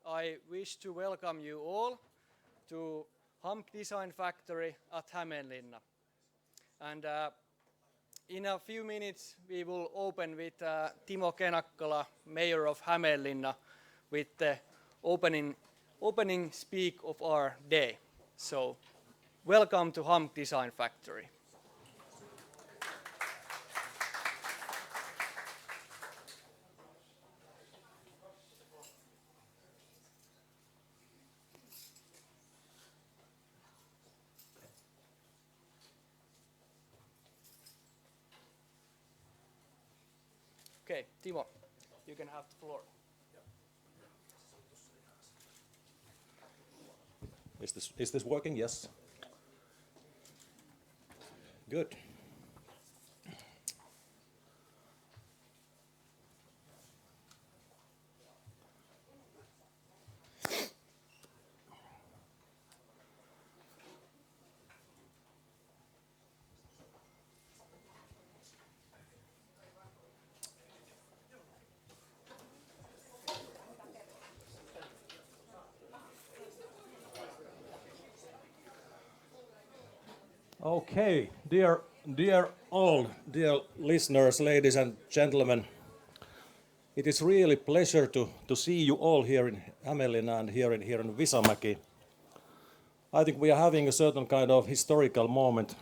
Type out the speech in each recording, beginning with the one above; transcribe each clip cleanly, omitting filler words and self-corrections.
I wish to welcome you all to HAMK Design Factory at Hämeenlinna. And in a few minutes we will open with Timo Kenakkala, Mayor of Hämeenlinna, with the opening speak of our day. So welcome to HAMK Design Factory. Okay, Timo, you can have the floor. Is this working? Yes. Good. Okay, dear listeners, ladies and gentlemen, it is really pleasure to see you all here in Hämeenlinna and here in Visamäki. I think we are having a certain kind of historical moment,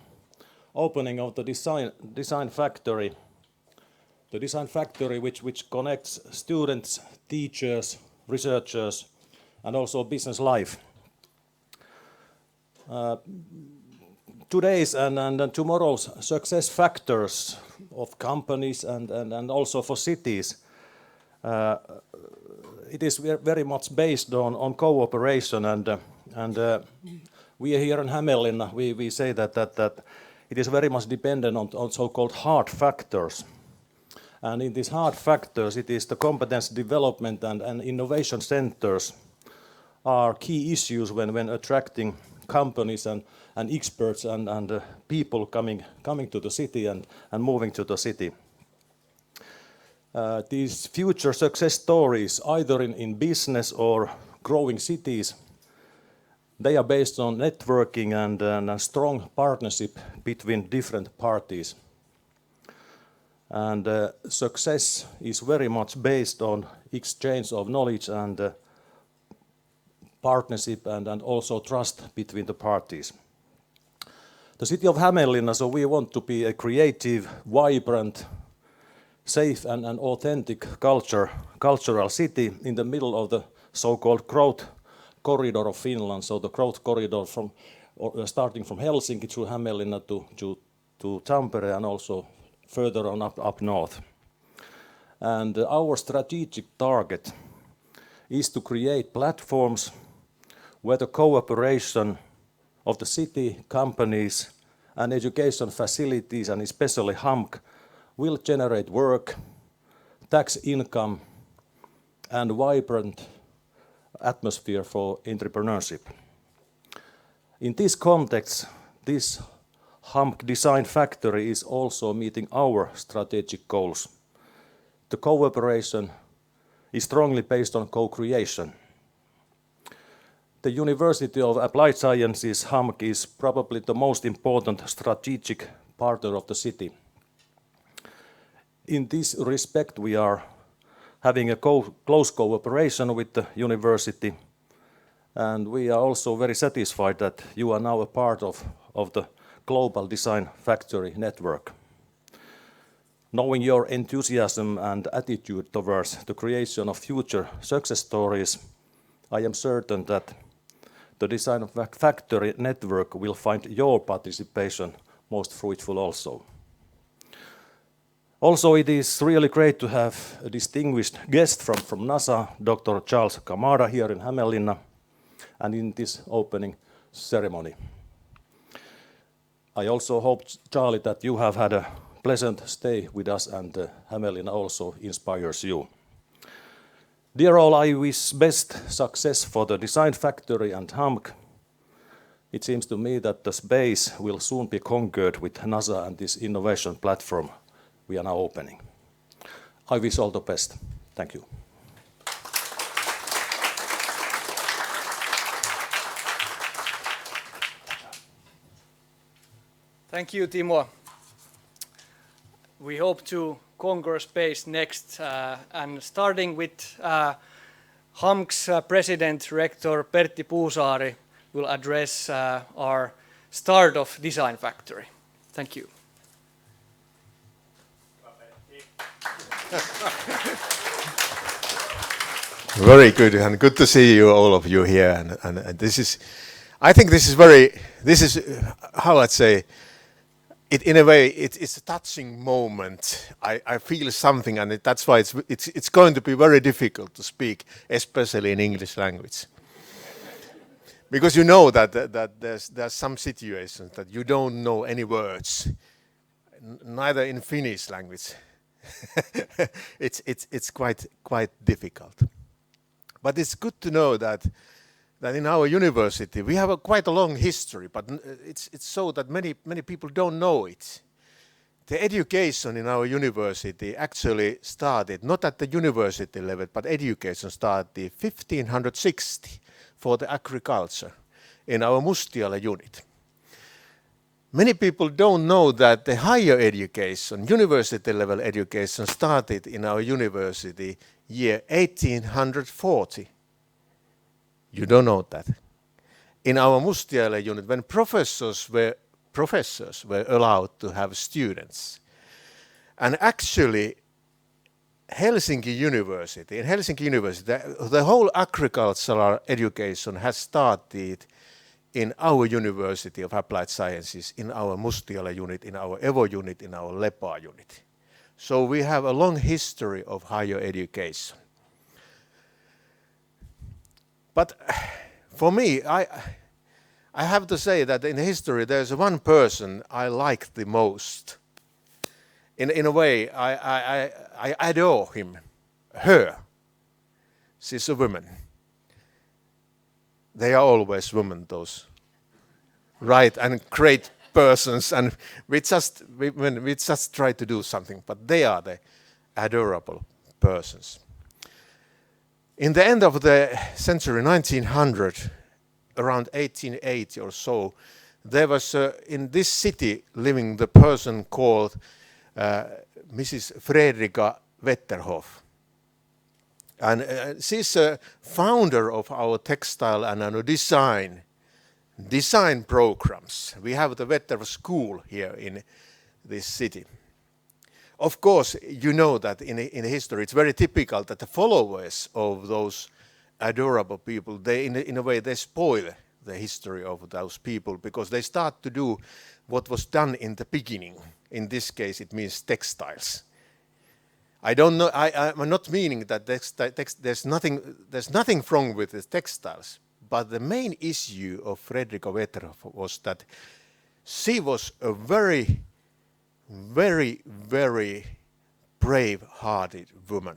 opening of the design factory. The design factory which connects students, teachers, researchers, and also business life. Today's and tomorrow's success factors of companies and also for cities, it is very much based on cooperation and we here in Hämeenlinna, we say that it is very much dependent on so-called hard factors. And in these hard factors, it is the competence development and innovation centers are key issues when attracting companies and experts and people coming to the city and moving to the city. These future success stories, either in business or growing cities, they are based on networking and a strong partnership between different parties. And success is very much based on exchange of knowledge and partnership and also trust between the parties. The city of Hämeenlinna, so we want to be a creative, vibrant, safe and authentic cultural city in the middle of the so-called growth corridor of Finland. So the growth corridor starting from Helsinki through Hämeenlinna to Tampere and also further on up north. And our strategic target is to create platforms where the cooperation of the city, companies and education facilities, and especially HAMK, will generate work, tax income and vibrant atmosphere for entrepreneurship. In this context, this HAMK Design Factory is also meeting our strategic goals. The cooperation is strongly based on co-creation. The University of Applied Sciences, HAMK, is probably the most important strategic partner of the city. In this respect, we are having a close cooperation with the university, and we are also very satisfied that you are now a part of the global design factory network. Knowing your enthusiasm and attitude towards the creation of future success stories, I am certain that the design factory network will find your participation most fruitful also. Also, it is really great to have a distinguished guest from NASA, Dr. Charles Kamara, here in Hämeenlinna and in this opening ceremony. I also hope, Charlie, that you have had a pleasant stay with us and Hämeenlinna also inspires you. Dear all, I wish best success for the design factory and HAMK. It seems to me that the space will soon be conquered with NASA and this innovation platform we are now opening. I wish all the best. Thank you. Thank you, Timo. We hope to conquer space next, and starting with HAMK's President Rector Pertti Puusaari will address our start of Design Factory. Thank you. Very good, and good to see you, all of you here. And this is, I think this is how I'd say it. In a way, it's a touching moment. I feel something, and that's why it's going to be very difficult to speak, especially in English language, because you know that there's some situations that you don't know any words, neither in Finnish language. It's quite difficult. But it's good to know that in our university we have quite a long history, but it's so that many people don't know it. The education in our university actually started not at the university level, but education started 1560 for the agriculture in our Mustiala unit. Many people don't know that the higher education, university level education, started in our university year 1840. You don't know that. In our Mustiala unit, when professors were allowed to have students. And actually, in Helsinki University, the whole agricultural education has started in our University of Applied Sciences, in our Mustiala unit, in our Evo unit, in our Lepaa unit. So we have a long history of higher education. But for me, I have to say that in history there's one person I like the most. In a way, I adore her. She's a woman. They are always women, those right and great persons, and we just try to do something, but they are the adorable persons. In the end of the century, 1900, around 1880 or so, there was in this city living the person called Mrs. Fredrika Wetterhoff. And she's a founder of our textile and design programs. We have the Wetterhoff School here in this city. Of course, you know that in history it's very typical that the followers of those adorable people, they in a way they spoil the history of those people, because they start to do what was done in the beginning. In this case, it means textiles. I don't know. I'm not meaning that there's nothing wrong with the textiles, but the main issue of Fredrika Wetterhoff was that she was a very, very, very brave-hearted woman,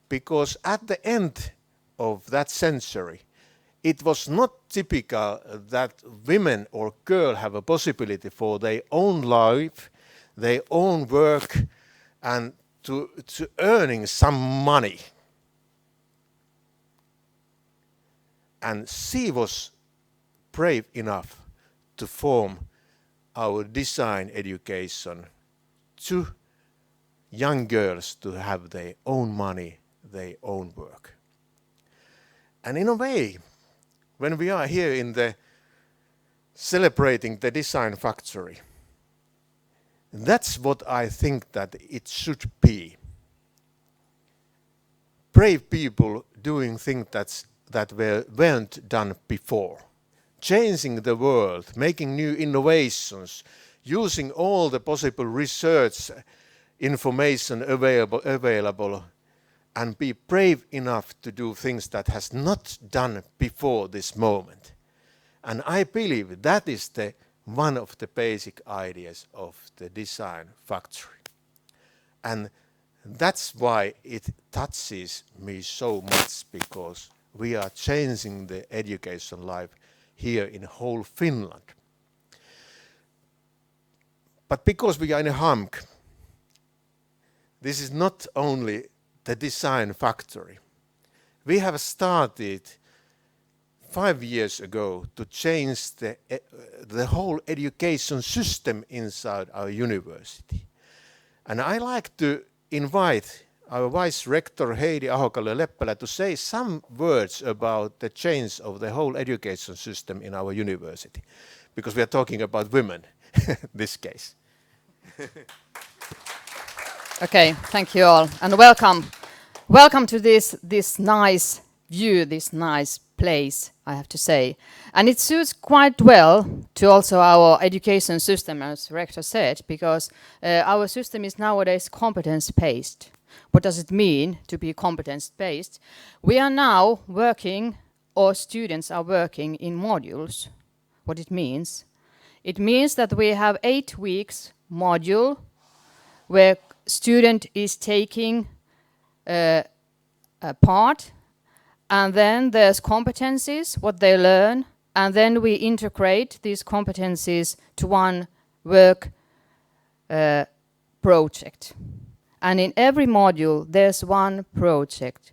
because at the end of that century, it was not typical that women or girls have a possibility for their own life, their own work, and to earning some money. And she was brave enough to form our design education to young girls to have their own money, their own work. And in a way, when we are here in the celebrating the Design Factory, that's what I think that it should be. Brave people doing things that weren't done before. Changing the world, making new innovations, using all the possible research information available, and be brave enough to do things that has not done before this moment. And I believe that is one of the basic ideas of the Design Factory. And that's why it touches me so much, because we are changing the education life here in whole Finland. But because we are in a HAMK, this is not only the Design Factory. We have started 5 years ago to change the whole education system inside our university. And I like to invite our Vice Rector Heidi Ahokalle-Leppälä to say some words about the change of the whole education system in our university, because we are talking about women in this case. Okay, thank you all, and welcome. Welcome to this nice view, this nice place, I have to say. And it suits quite well to also our education system, as Rector said, because our system is nowadays competence-based. What does it mean to be competence-based? We are now working, or students are working in modules. What it means? It means that we have 8 weeks module where student is taking a part, and then there's competencies, what they learn, and then we integrate these competencies to one work project. And in every module, there's one project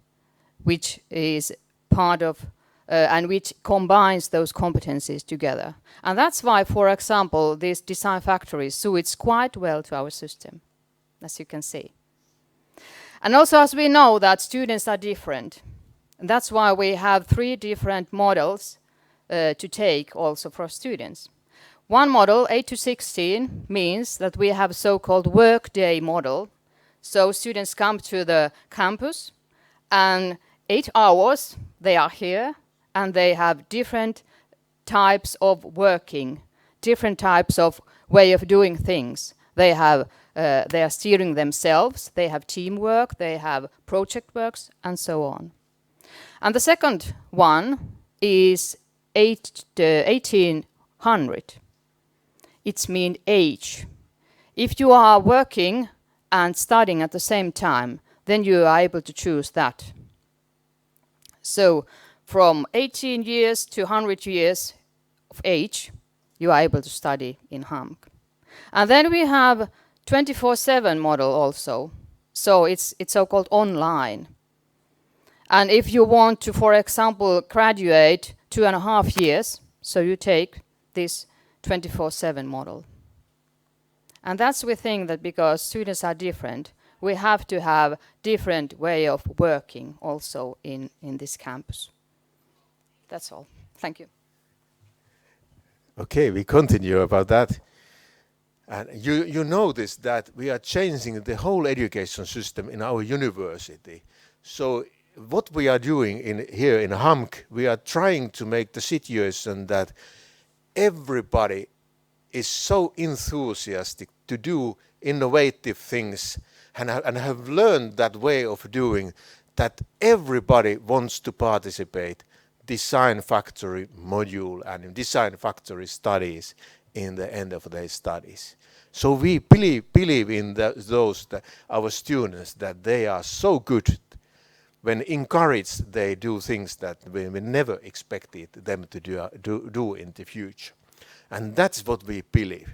which is part of, and which combines those competencies together. And that's why, for example, this design factory suits quite well to our system, as you can see. And also, as we know that students are different, and that's why we have 3 different models to take also for students. One model, 8 to 16, means that we have so-called workday model. So students come to the campus, and 8 hours they are here, and they have different types of working, different types of way of doing things. They are steering themselves, they have teamwork, they have project works, and so on. And the second one is 1800. It's mean age. If you are working and studying at the same time, then you are able to choose that. So from 18 years to 100 years of age, you are able to study in HAMK. And then we have 24/7 model also. So it's so-called online. And if you want to, for example, graduate 2.5 years, so you take this 24/7 model. And that's we think that because students are different, we have to have different way of working also in this campus. That's all. Thank you. Okay, we continue about that. And you notice that we are changing the whole education system in our university. So what we are doing here in HAMK, we are trying to make the situation that everybody is so enthusiastic to do innovative things and have learned that way of doing that everybody wants to participate design factory module and design factory studies in the end of their studies. So we believe in our students that they are so good. When encouraged, they do things that we never expected them to do in the future. And that's what we believe.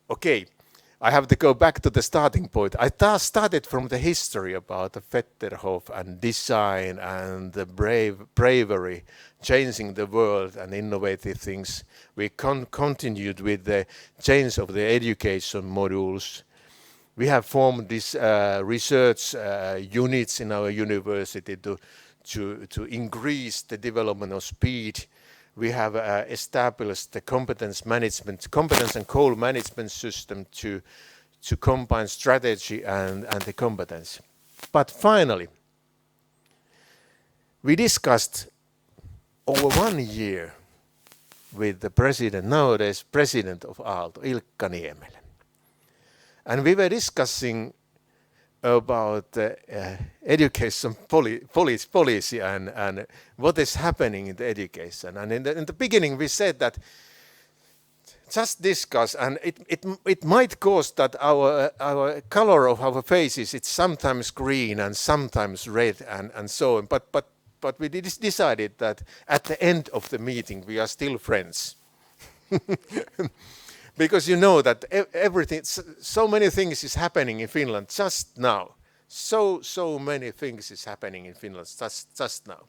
Okay, I have to go back to the starting point. I started from the history about the Vetterhof and design and the bravery, changing the world and innovative things. We continued with the change of the education modules. We have formed these research units in our university to increase the development of speed. We have established the competence and goal management system to combine strategy and the competence. But finally, we discussed over 1 year with the president, nowadays president of Aalto, Ilkka Niemelä. And we were discussing about education policy and what is happening in the education. And in the beginning we said that just discuss, and it might cause that our color of our faces, it's sometimes green and sometimes red and so on. But we decided that at the end of the meeting we are still friends. Because you know that everything, so many things is happening in Finland just now. So many things is happening in Finland just now.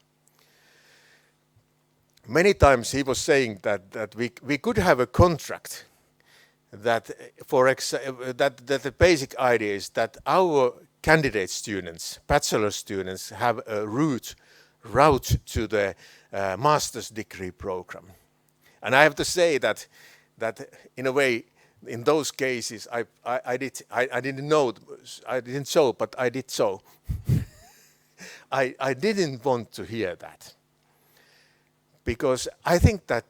many times he was saying that we could have a contract that that the basic idea is that our candidate students, bachelor students, have a route to the master's degree program. And I have to say that in a way, in those cases, I didn't so, but I did so. I didn't want to hear that, because I think that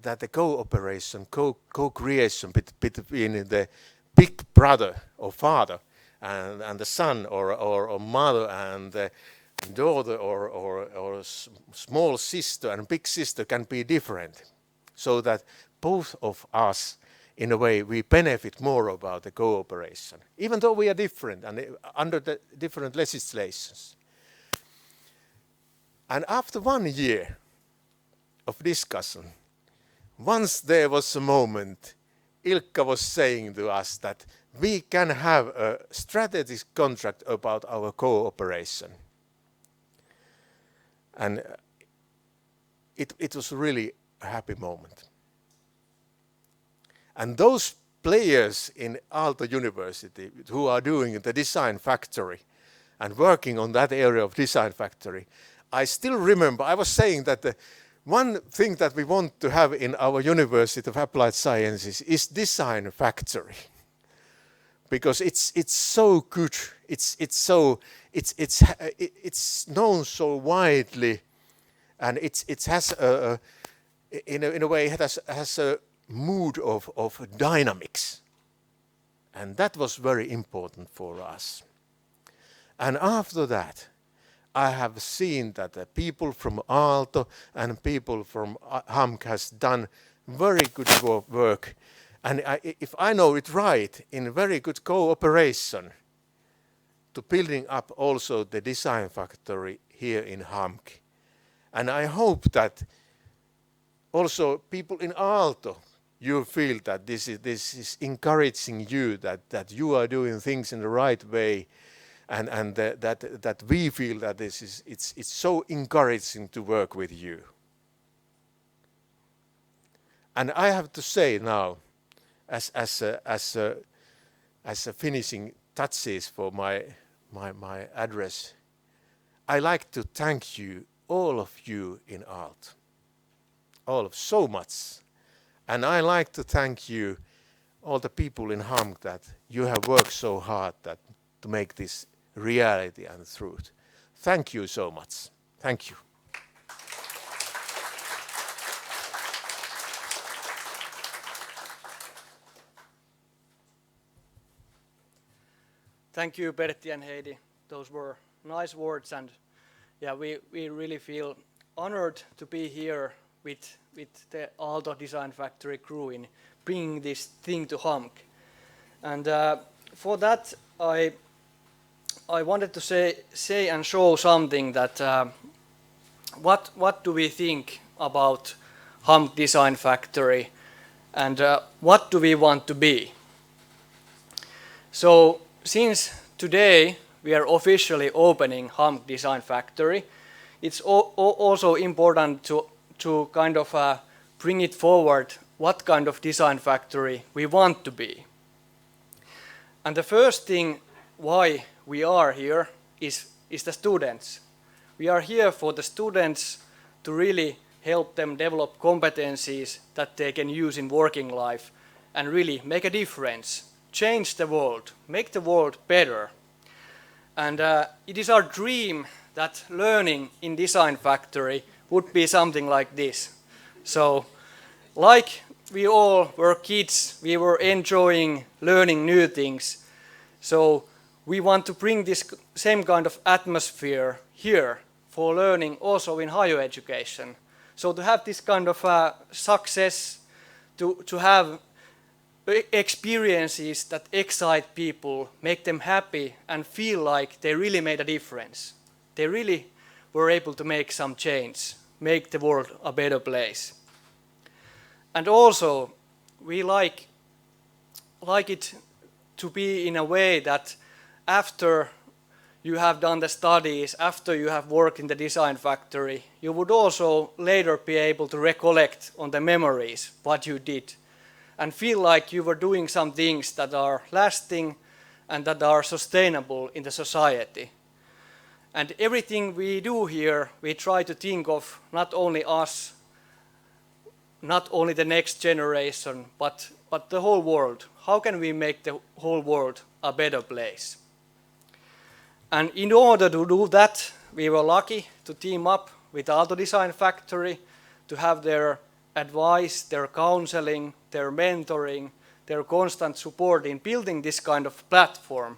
the cooperation, co-creation between the big brother or father and the son or mother and the daughter or small sister and big sister can be different, so that both of us, in a way, we benefit more about the cooperation, even though we are different and under the different legislations. And after 1 year of discussion, once there was a moment, Ilkka was saying to us that we can have a strategic contract about our cooperation. And it was really a happy moment. And those players in Aalto University who are doing the Design Factory and working on that area of Design Factory, I still remember, I was saying that the one thing that we want to have in our University of Applied Sciences is Design Factory, because it's so good, it's known so widely, and it has in a way it has a mood of dynamics, and that was very important for us. And after that, I have seen that the people from Aalto and people from HAMK has done very good work, and if I know it right, in very good cooperation to building up also the Design Factory here in HAMK. And I hope that also people in Aalto, you feel that this is encouraging you, that you are doing things in the right way, and that we feel that it's so encouraging to work with you. And I have to say now, as a finishing touches for my address, I like to thank you, all of you in Aalto, so much. And I like to thank you, all the people in HAMK, that you have worked so hard to make this reality and truth. Thank you so much. Thank you. Thank you, Pertti and Heidi. Those were nice words, and yeah, we really feel honored to be here with the Aalto Design Factory crew in bringing this thing to HAMK. And for that, I wanted to say and show something that what do we think about HAMK Design Factory, and what do we want to be? So since today we are officially opening HAMK Design Factory, it's also important to kind of bring it forward what kind of design factory we want to be. And the first thing why we are here is the students. We are here for the students to really help them develop competencies that they can use in working life and really make a difference, change the world, make the world better. And it is our dream that learning in Design Factory would be something like this. So, like we all were kids, we were enjoying learning new things. So we want to bring this same kind of atmosphere here for learning also in higher education. So to have this kind of success, to have experiences that excite people, make them happy and feel like they really made a difference. They really were able to make some change, make the world a better place. And also, we like it to be in a way that after you have done the studies, after you have worked in the design factory, you would also later be able to recollect on the memories what you did and feel like you were doing some things that are lasting and that are sustainable in the society. And everything we do here, we try to think of not only us, not only the next generation, but the whole world. How can we make the whole world a better place? And in order to do that, we were lucky to team up with Aalto Design Factory to have their advice, their counseling, their mentoring, their constant support in building this kind of platform.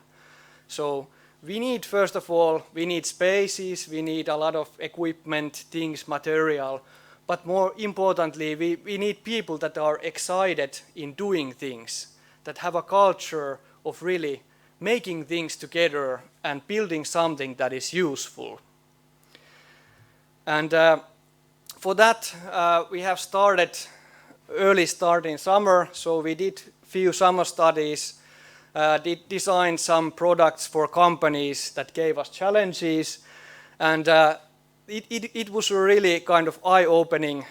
So we need, first of all, we need spaces, we need a lot of equipment, things, material, but more importantly, we need people that are excited in doing things, that have a culture of really making things together and building something that is useful. And for that, we have early start in summer, so we did few summer studies, did design some products for companies that gave us challenges, and it was a really kind of eye-opening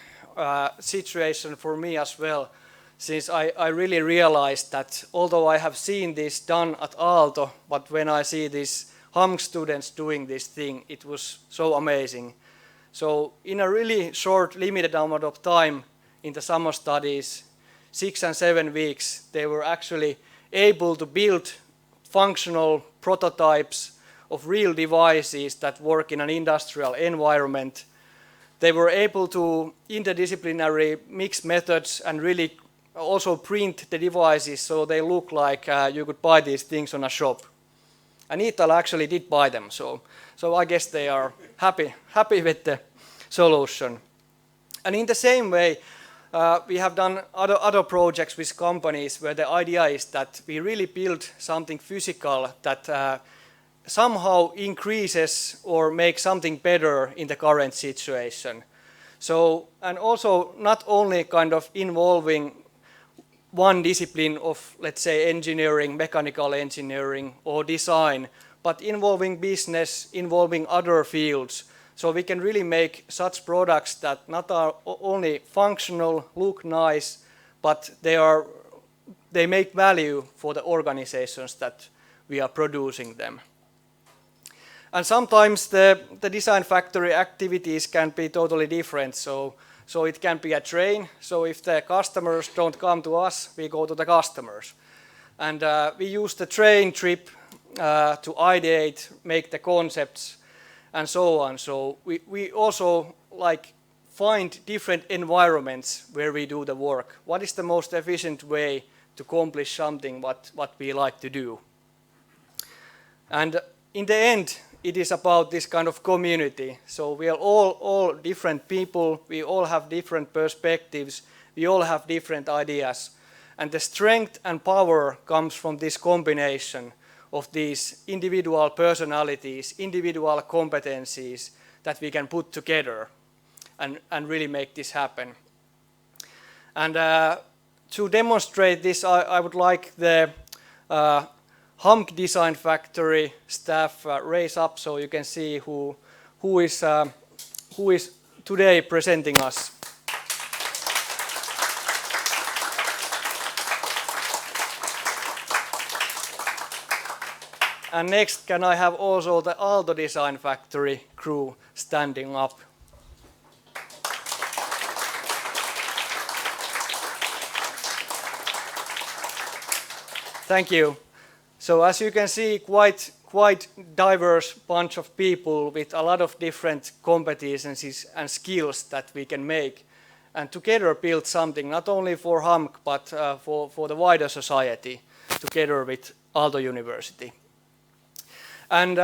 situation for me as well, since I really realized that although I have seen this done at Aalto, but when I see these HAMK students doing this thing, it was so amazing. So in a really short, limited amount of time in the summer studies, 6 and 7 weeks, they were actually able to build functional prototypes of real devices that work in an industrial environment. They were able to interdisciplinary mix methods and really also print the devices so they look like you could buy these things on a shop. And Iittala actually did buy them, so I guess they are happy with the solution. And in the same way, we have done other projects with companies where the idea is that we really build something physical that somehow increases or makes something better in the current situation. So, and also not only kind of involving one discipline of, let's say, engineering, mechanical engineering or design, but involving business, involving other fields. So we can really make such products that not are only functional, look nice, but they make value for the organizations that we are producing them. And sometimes the design factory activities can be totally different. So it can be a train. So if the customers don't come to us, we go to the customers. And we use the train trip to ideate, make the concepts, and so on. So we also find different environments where we do the work. What is the most efficient way to accomplish something what we like to do? And in the end, it is about this kind of community. So we are all different people, we all have different perspectives, we all have different ideas. And the strength and power comes from this combination of these individual personalities, individual competencies that we can put together and really make this happen. And to demonstrate this, I would like the HAMK Design Factory staff raise up so you can see who is today presenting us. And next, can I have also the Aalto Design Factory crew standing up? Thank you. So as you can see, quite diverse bunch of people with a lot of different competencies and skills that we can make, and together build something not only for HAMK but for the wider society, together with Aalto University. And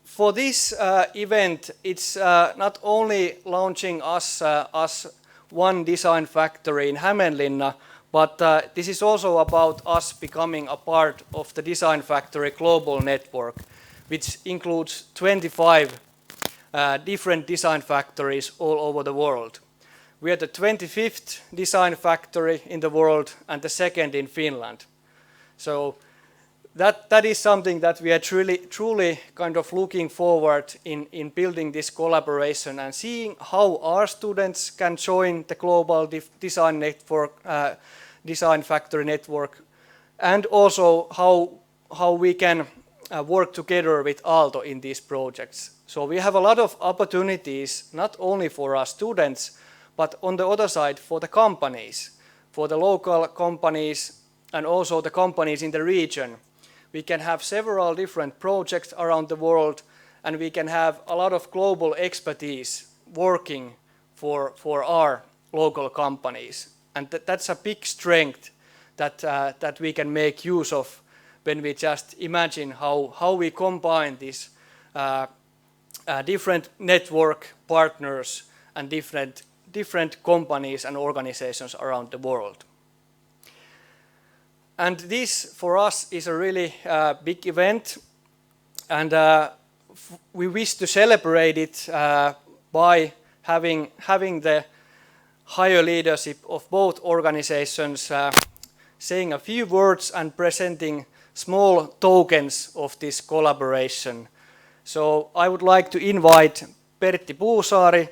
for this event, it's not only launching us one design factory in Hämeenlinna, but this is also about us becoming a part of the Design Factory global network, which includes 25 different design factories all over the world. We are the 25th design factory in the world and the second in Finland. So that is something that we are truly kind of looking forward in building this collaboration and seeing how our students can join the global design network, design factory network, and also how we can work together with Aalto in these projects. So we have a lot of opportunities, not only for our students, but on the other side for the companies, for the local companies and also the companies in the region. We can have several different projects around the world, and we can have a lot of global expertise working for our local companies. And that's a big strength that we can make use of when we just imagine how we combine these different network partners and different companies and organizations around the world. And this, for us, is a really big event, and we wish to celebrate it by having the higher leadership of both organizations saying a few words and presenting small tokens of this collaboration. So I would like to invite Pertti Puusaari,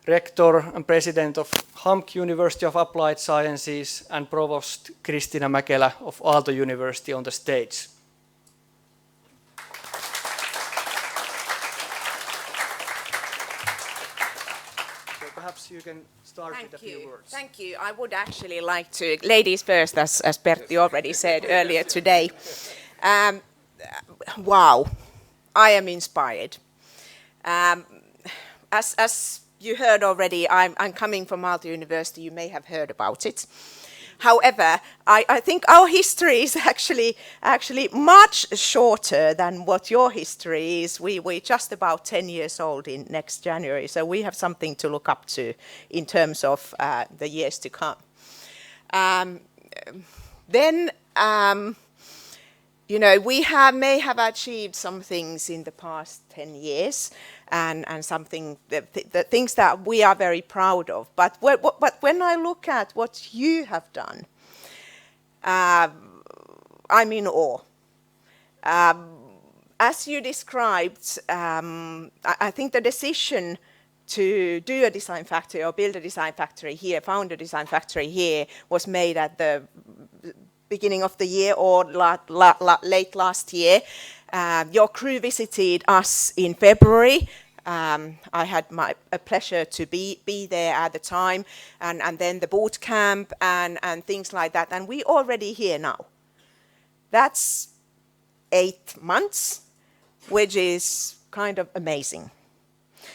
Rector and President of HAMK University of Applied Sciences, and Provost Kristiina Mäkelä of Aalto University on the stage. So perhaps you can start with a few words. Thank you. I would actually like to, ladies first, as Pertti already said earlier today. Wow, I am inspired. As you heard already, I'm coming from Aalto University. You may have heard about it. However, I think our history is actually much shorter than what your history is. We're just about 10 years old in next January, so we have something to look up to in terms of the years to come. You know, we may have achieved some things in the past 10 years, and something the things that we are very proud of. But when I look at what you have done, I'm in awe. As you described, I think the decision to do a design factory or build a design factory here, found a design factory here, was made at the beginning of the year or late last year. Your crew visited us in February. I had a pleasure to be there at the time, and then the boot camp and things like that. And we're already here now. That's 8 months, which is kind of amazing.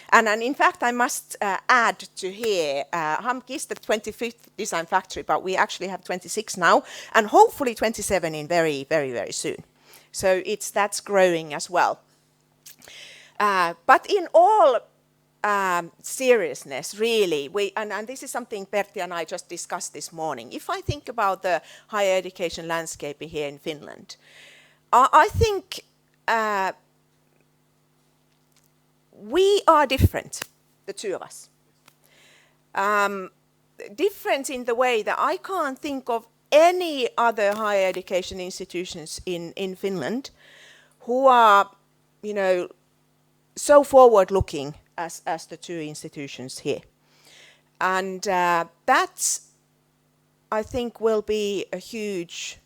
And in fact, I must add to here, HAMK is the 25th design factory, but we actually have 26 now, and hopefully 27 in very, very, very soon. So that's growing as well. But in all seriousness, really, and this is something Pertti and I just discussed this morning. If I think about the higher education landscape here in Finland, I think we are different, the two of us. Different in the way that I can't think of any other higher education institutions in Finland who are, you know, so forward-looking as the two institutions here. And that, I think, will be a huge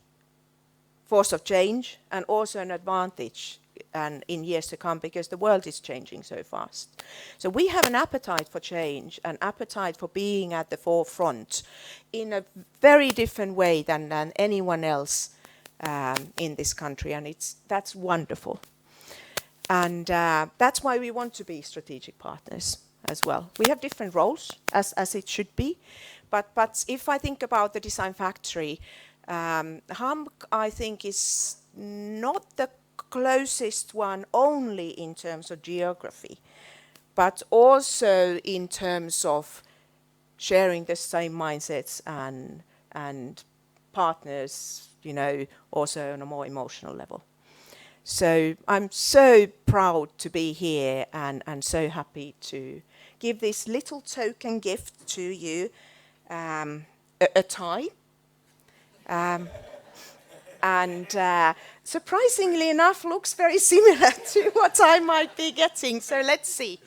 force of change and also an advantage and in years to come, because the world is changing so fast. So we have an appetite for change, an appetite for being at the forefront in a very different way than anyone else in this country, and that's wonderful. And that's why we want to be strategic partners as well. We have different roles, as it should be, but if I think about the design factory, HAMK, I think, is not the closest one only in terms of geography, but also in terms of sharing the same mindsets and partners, you know, also on a more emotional level. So I'm so proud to be here and so happy to give this little token gift to you, a tie. and surprisingly enough looks very similar to what I might be getting. So let's see.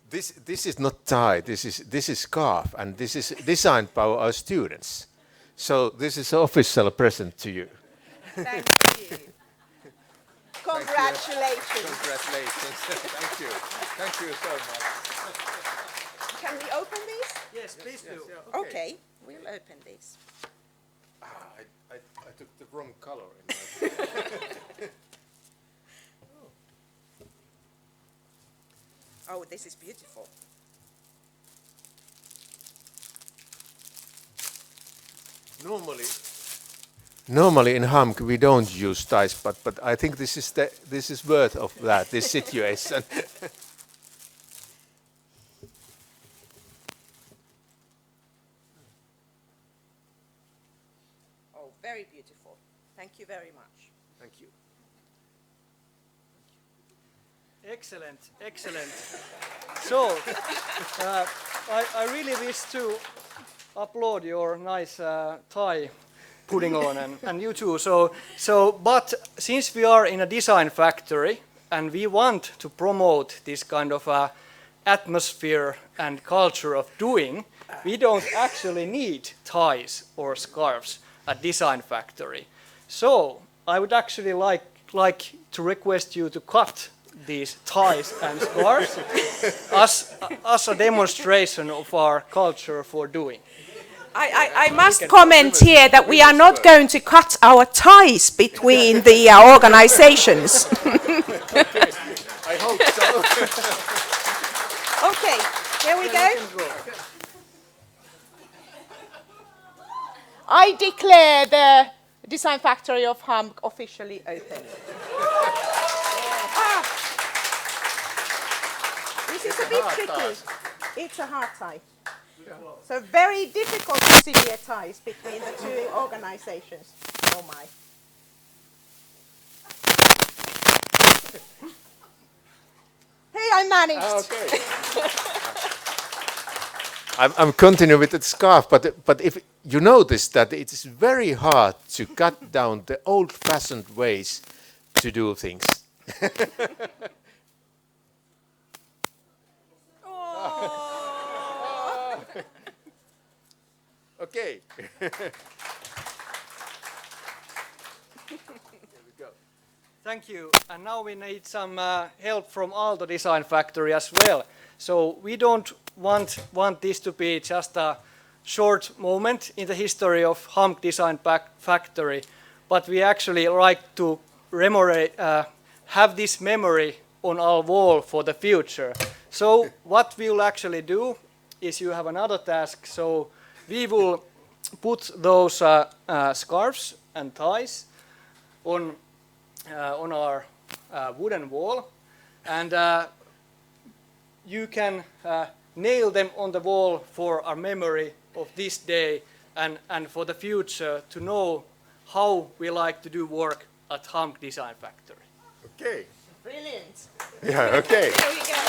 This is not tie. This is scarf, and this is designed by our students. So this is an official present to you. Thank you. Congratulations. Congratulations. Thank you. Thank you so much. Can we open these? Yes, please do. Okay, we'll open these. I took the wrong color. Oh, this is beautiful. Normally in HAMK we don't use ties, but I think this is worth of that, this situation. Oh, very beautiful. Thank you very much. Thank you. Excellent, excellent. So, I really wish to applaud your nice tie putting on, and you too. But since we are in a design factory and we want to promote this kind of atmosphere and culture of doing, we don't actually need ties or scarves at design factory. So I would actually like to request you to cut these ties and scarves as a demonstration of our culture for doing. I must comment here that we are not going to cut our ties between the organizations. I hope so. Okay, here we go. I declare the Design Factory of HAMK officially open. This is a bit tricky. It's a hard tie. So very difficult to see the ties between the two organizations. Oh my. Hey, I managed. Okay. I'm continuing with the scarf, but if you notice that it is very hard to cut down the old-fashioned ways to do things. Okay. Here we go. Thank you. And now we need some help from Aalto Design Factory as well. So we don't want this to be just a short moment in the history of HAMK Design Factory, but we actually like to have this memory on our wall for the future. So what we will actually do is you have another task. So we will put those scarves and ties on our wooden wall, and you can nail them on the wall for our memory of this day and for the future to know how we like to do work at HAMK Design Factory. Okay. Brilliant. Yeah, okay. Here we go.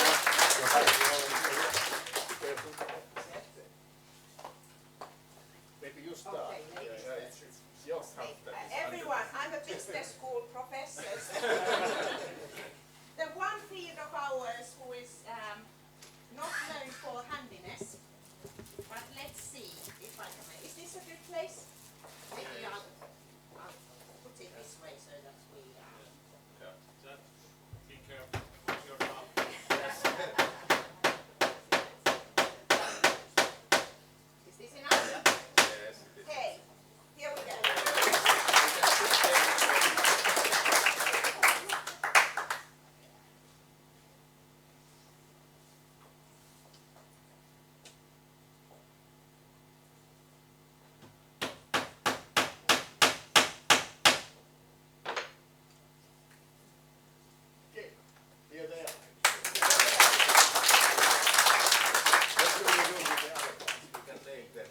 Maybe you start. Okay, ladies first. It's your Everyone, I'm a business school professor. The one field of ours who is not known for handiness, but let's see if I can make. Is this a good place? Maybe I'll put it this way so that we. Be careful. Watch your mouth. Is this enough? Yes. Okay, here we go. Here they are. What do we do with the other ones? We can nail them.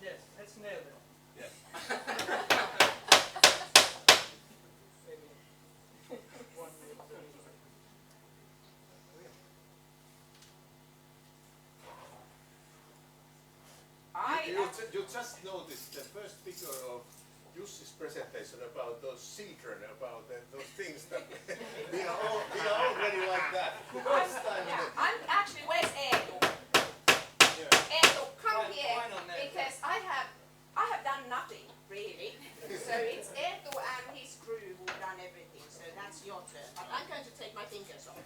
Yes, let's nail them. You just noticed the first picture of Jussi's presentation about those children, about those things that we are already like that. I'm actually, where's Eetu? Eetu, come here, because I have done nothing, really. So it's Eetu and his crew who've done everything, so that's your turn. But I'm going to take my fingers off.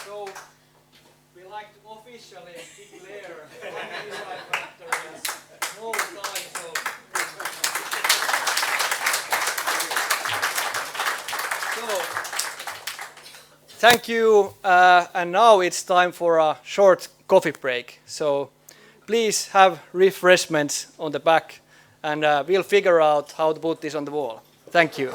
So we like to officially declare HAMK Design Factory as no title. So thank you, and now it's time for a short coffee break. So please have refreshments on the back, and we'll figure out how to put this on the wall. Thank you.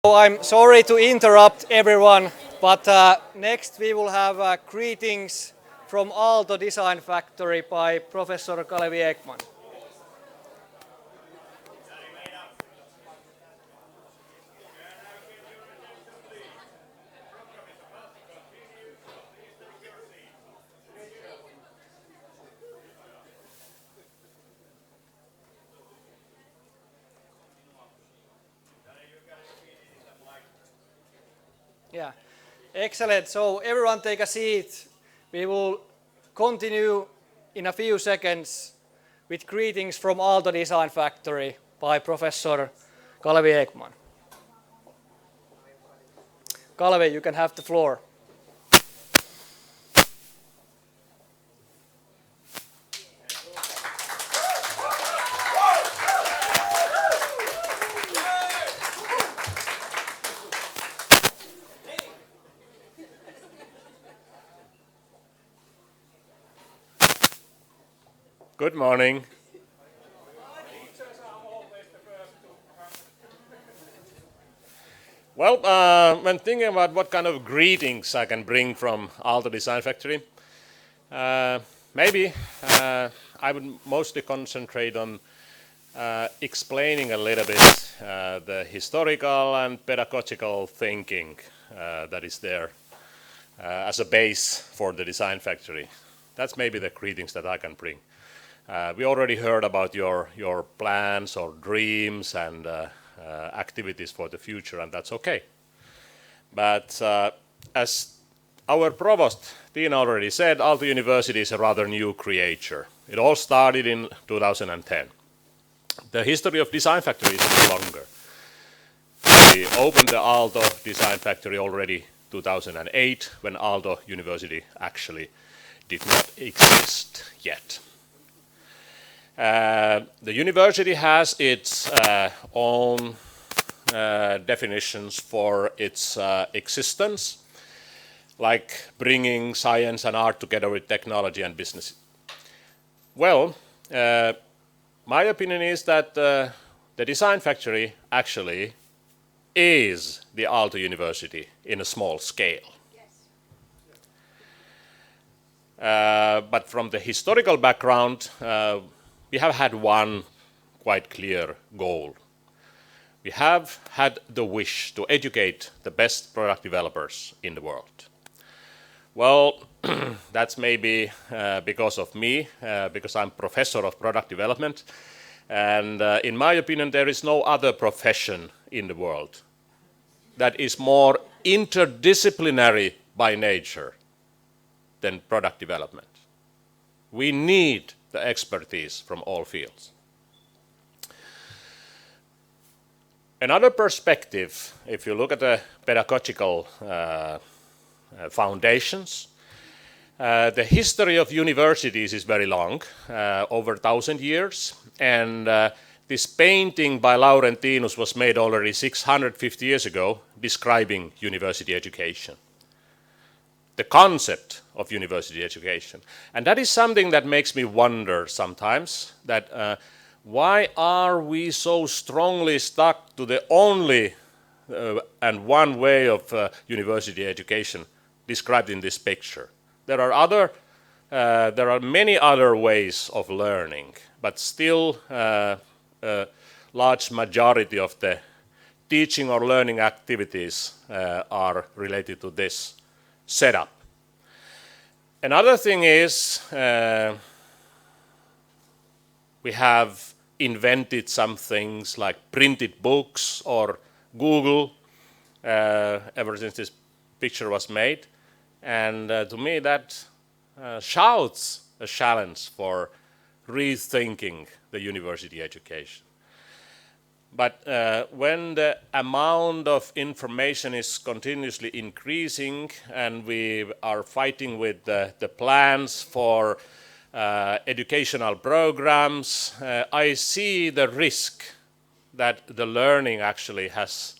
So I'm sorry to interrupt everyone, but next we will have greetings from Aalto Design Factory by Professor Kalevi Ekman. Yeah, excellent. So everyone take a seat. We will continue in a few seconds with greetings from Aalto Design Factory by Professor Kalevi Ekman. Kalevi, you can have the floor. Good morning. Well, when thinking about what kind of greetings I can bring from Aalto Design Factory, maybe I would mostly concentrate on explaining a little bit the historical and pedagogical thinking that is there as a base for the design factory. That's maybe the greetings that I can bring. We already heard about your plans or dreams and activities for the future, and that's okay. But as our provost, Tiina, already said, Aalto University is a rather new creature. It all started in 2010. The history of Design Factory is longer. We opened the Aalto Design Factory already 2008, when Aalto University actually did not exist yet. The university has its own definitions for its existence, like bringing science and art together with technology and business. Well, my opinion is that the Design Factory actually is the Aalto University in a small scale. But from the historical background, we have had one quite clear goal. We have had the wish to educate the best product developers in the world. Well, that's maybe because of me, because I'm professor of product development. And in my opinion, there is no other profession in the world that is more interdisciplinary by nature than product development. We need the expertise from all fields. Another perspective, if you look at the pedagogical foundations, the history of universities is very long, over 1,000 years, and this painting by Laurentinus was made already 650 years ago, describing university education, the concept of university education. And that is something that makes me wonder sometimes, that why are we so strongly stuck to the only and one way of university education described in this picture? There are many other ways of learning, but still a large majority of the teaching or learning activities are related to this setup. Another thing is we have invented some things like printed books or Google ever since this picture was made. And to me that shouts a challenge for rethinking the university education. But when the amount of information is continuously increasing and we are fighting with the plans for educational programs, I see the risk that the learning actually has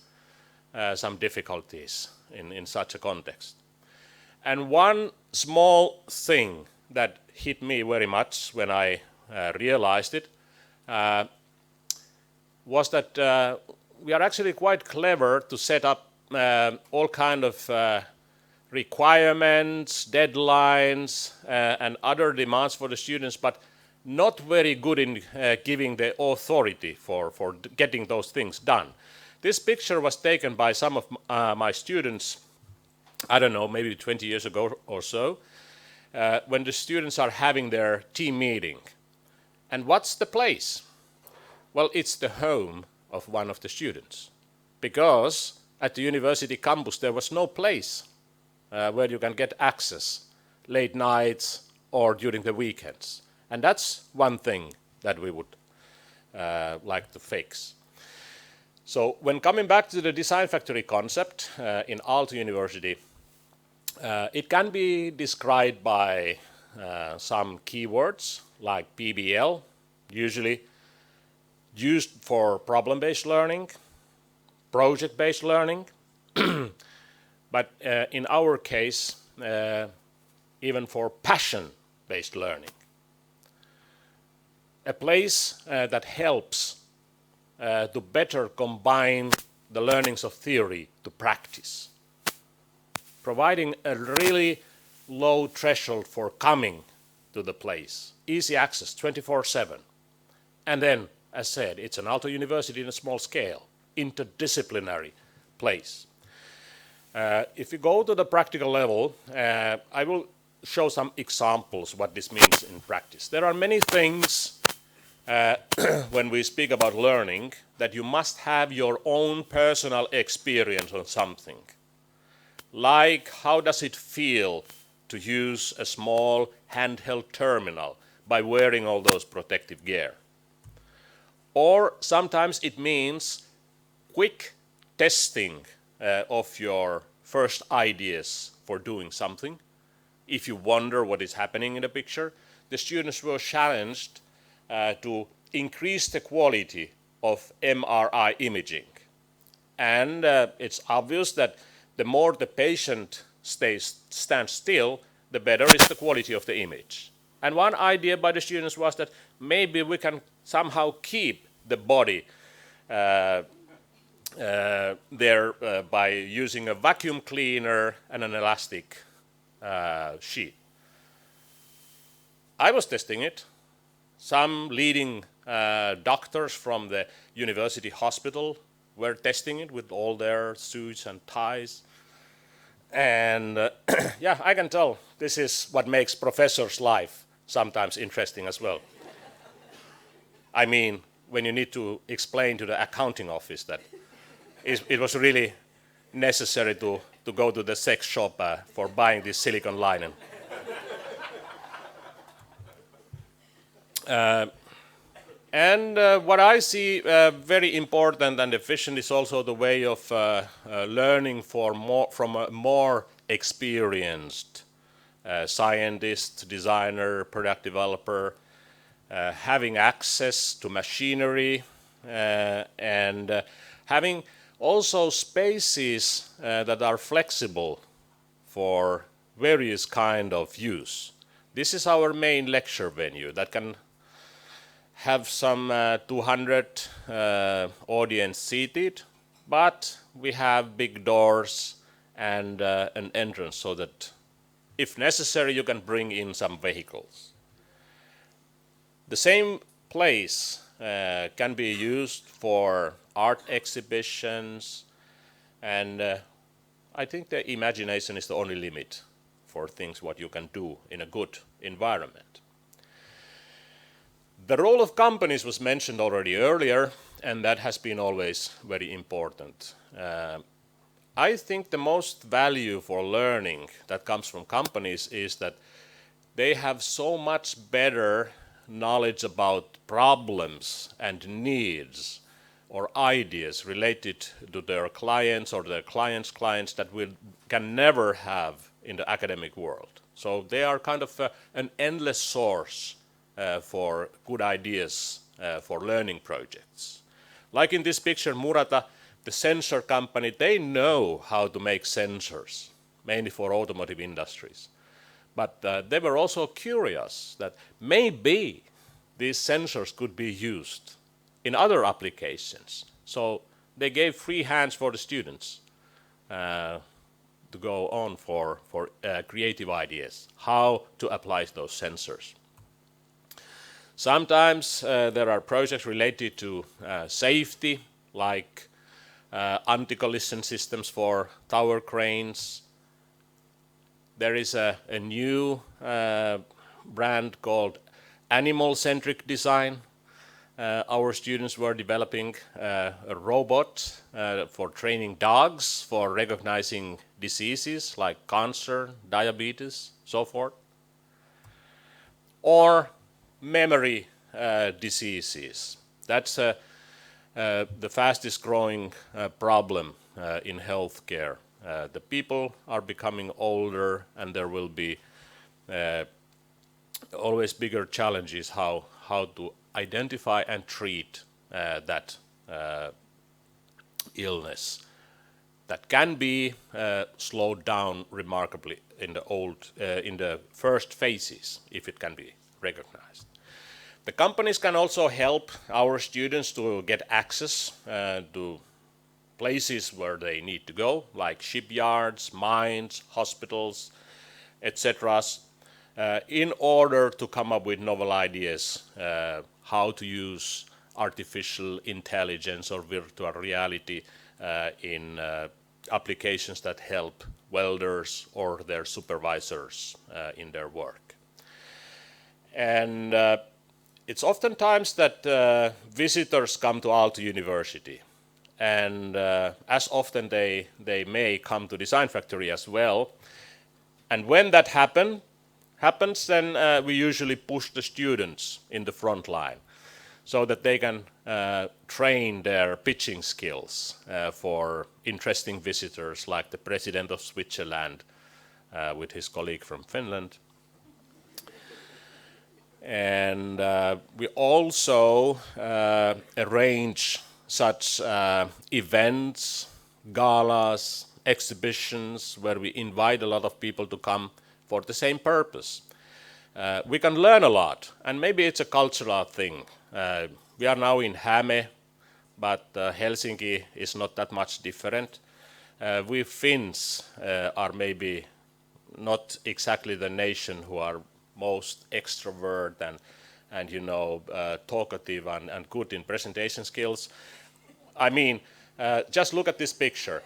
some difficulties in such a context. And one small thing that hit me very much when I realized it was that we are actually quite clever to set up all kind of requirements, deadlines, and other demands for the students, but not very good in giving the authority for getting those things done. This picture was taken by some of my students, I don't know, maybe 20 years ago or so, when the students are having their team meeting. And what's the place? Well, it's the home of one of the students, because at the university campus there was no place where you can get access late nights or during the weekends. And that's one thing that we would like to fix. So when coming back to the design factory concept in Aalto University, it can be described by some keywords like PBL, usually used for problem-based learning, project-based learning, but in our case, even for passion-based learning. A place that helps to better combine the learnings of theory to practice, providing a really low threshold for coming to the place, easy access 24/7. And then, as said, it's an Aalto University in a small scale, interdisciplinary place. If you go to the practical level, I will show some examples what this means in practice. There are many things when we speak about learning that you must have your own personal experience on something. Like, how does it feel to use a small handheld terminal by wearing all those protective gear? Or sometimes it means quick testing of your first ideas for doing something. If you wonder what is happening in the picture, the students were challenged to increase the quality of MRI imaging. And it's obvious that the more the patient stands still, the better is the quality of the image. And one idea by the students was that maybe we can somehow keep the body there by using a vacuum cleaner and an elastic sheet. I was testing it. Some leading doctors from the university hospital were testing it with all their suits and ties. And yeah, I can tell this is what makes professors' life sometimes interesting as well. I mean, when you need to explain to the accounting office that it was really necessary to go to the sex shop for buying this silicone lining. And what I see very important and efficient is also the way of learning from a more experienced scientist, designer, product developer, having access to machinery and having also spaces that are flexible for various kind of use. This is our main lecture venue that can have some 200 audience seated, but we have big doors and an entrance so that if necessary you can bring in some vehicles. The same place can be used for art exhibitions, and I think the imagination is the only limit for things what you can do in a good environment. The role of companies was mentioned already earlier, and that has been always very important. I think the most value for learning that comes from companies is that they have so much better knowledge about problems and needs or ideas related to their clients or their clients' clients that we can never have in the academic world. So they are kind of an endless source for good ideas for learning projects. Like in this picture, Murata, the sensor company, they know how to make sensors, mainly for automotive industries. But they were also curious that maybe these sensors could be used in other applications. So they gave free hands for the students to go on for creative ideas, how to apply those sensors. Sometimes there are projects related to safety, like anti-collision systems for tower cranes. There is a new brand called Animal-Centric Design. Our students were developing a robot for training dogs for recognizing diseases like cancer, diabetes, so forth. Or memory diseases. That's the fastest growing problem in healthcare. The people are becoming older, and there will be always bigger challenges how to identify and treat that illness that can be slowed down remarkably in the first phases if it can be recognized. The companies can also help our students to get access to places where they need to go, like shipyards, mines, hospitals, etc., in order to come up with novel ideas how to use artificial intelligence or virtual reality in applications that help welders or their supervisors in their work. And it's oftentimes that visitors come to Aalto University, and as often they may come to Design Factory as well. And when that happens, then we usually push the students in the front line so that they can train their pitching skills for interesting visitors like the president of Switzerland with his colleague from Finland. And we also arrange such events, galas, exhibitions where we invite a lot of people to come for the same purpose. We can learn a lot, and maybe it's a cultural thing. We are now in Häme, but Helsinki is not that much different. We Finns are maybe not exactly the nation who are most extrovert and talkative and good in presentation skills. I mean, just look at this picture.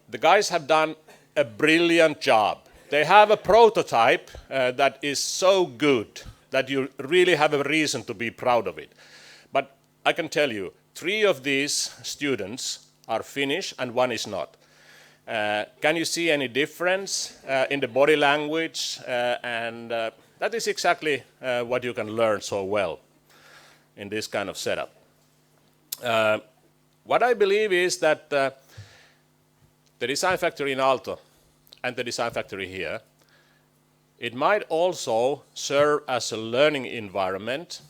The guys have done a brilliant job. They have a prototype that is so good that you really have a reason to be proud of it. But I can tell you, 3 of these students are Finnish and 1 is not. Can you see any difference in the body language? And that is exactly what you can learn so well in this kind of setup. What I believe is that the Design Factory in Aalto and the Design Factory here, it might also serve as a learning environment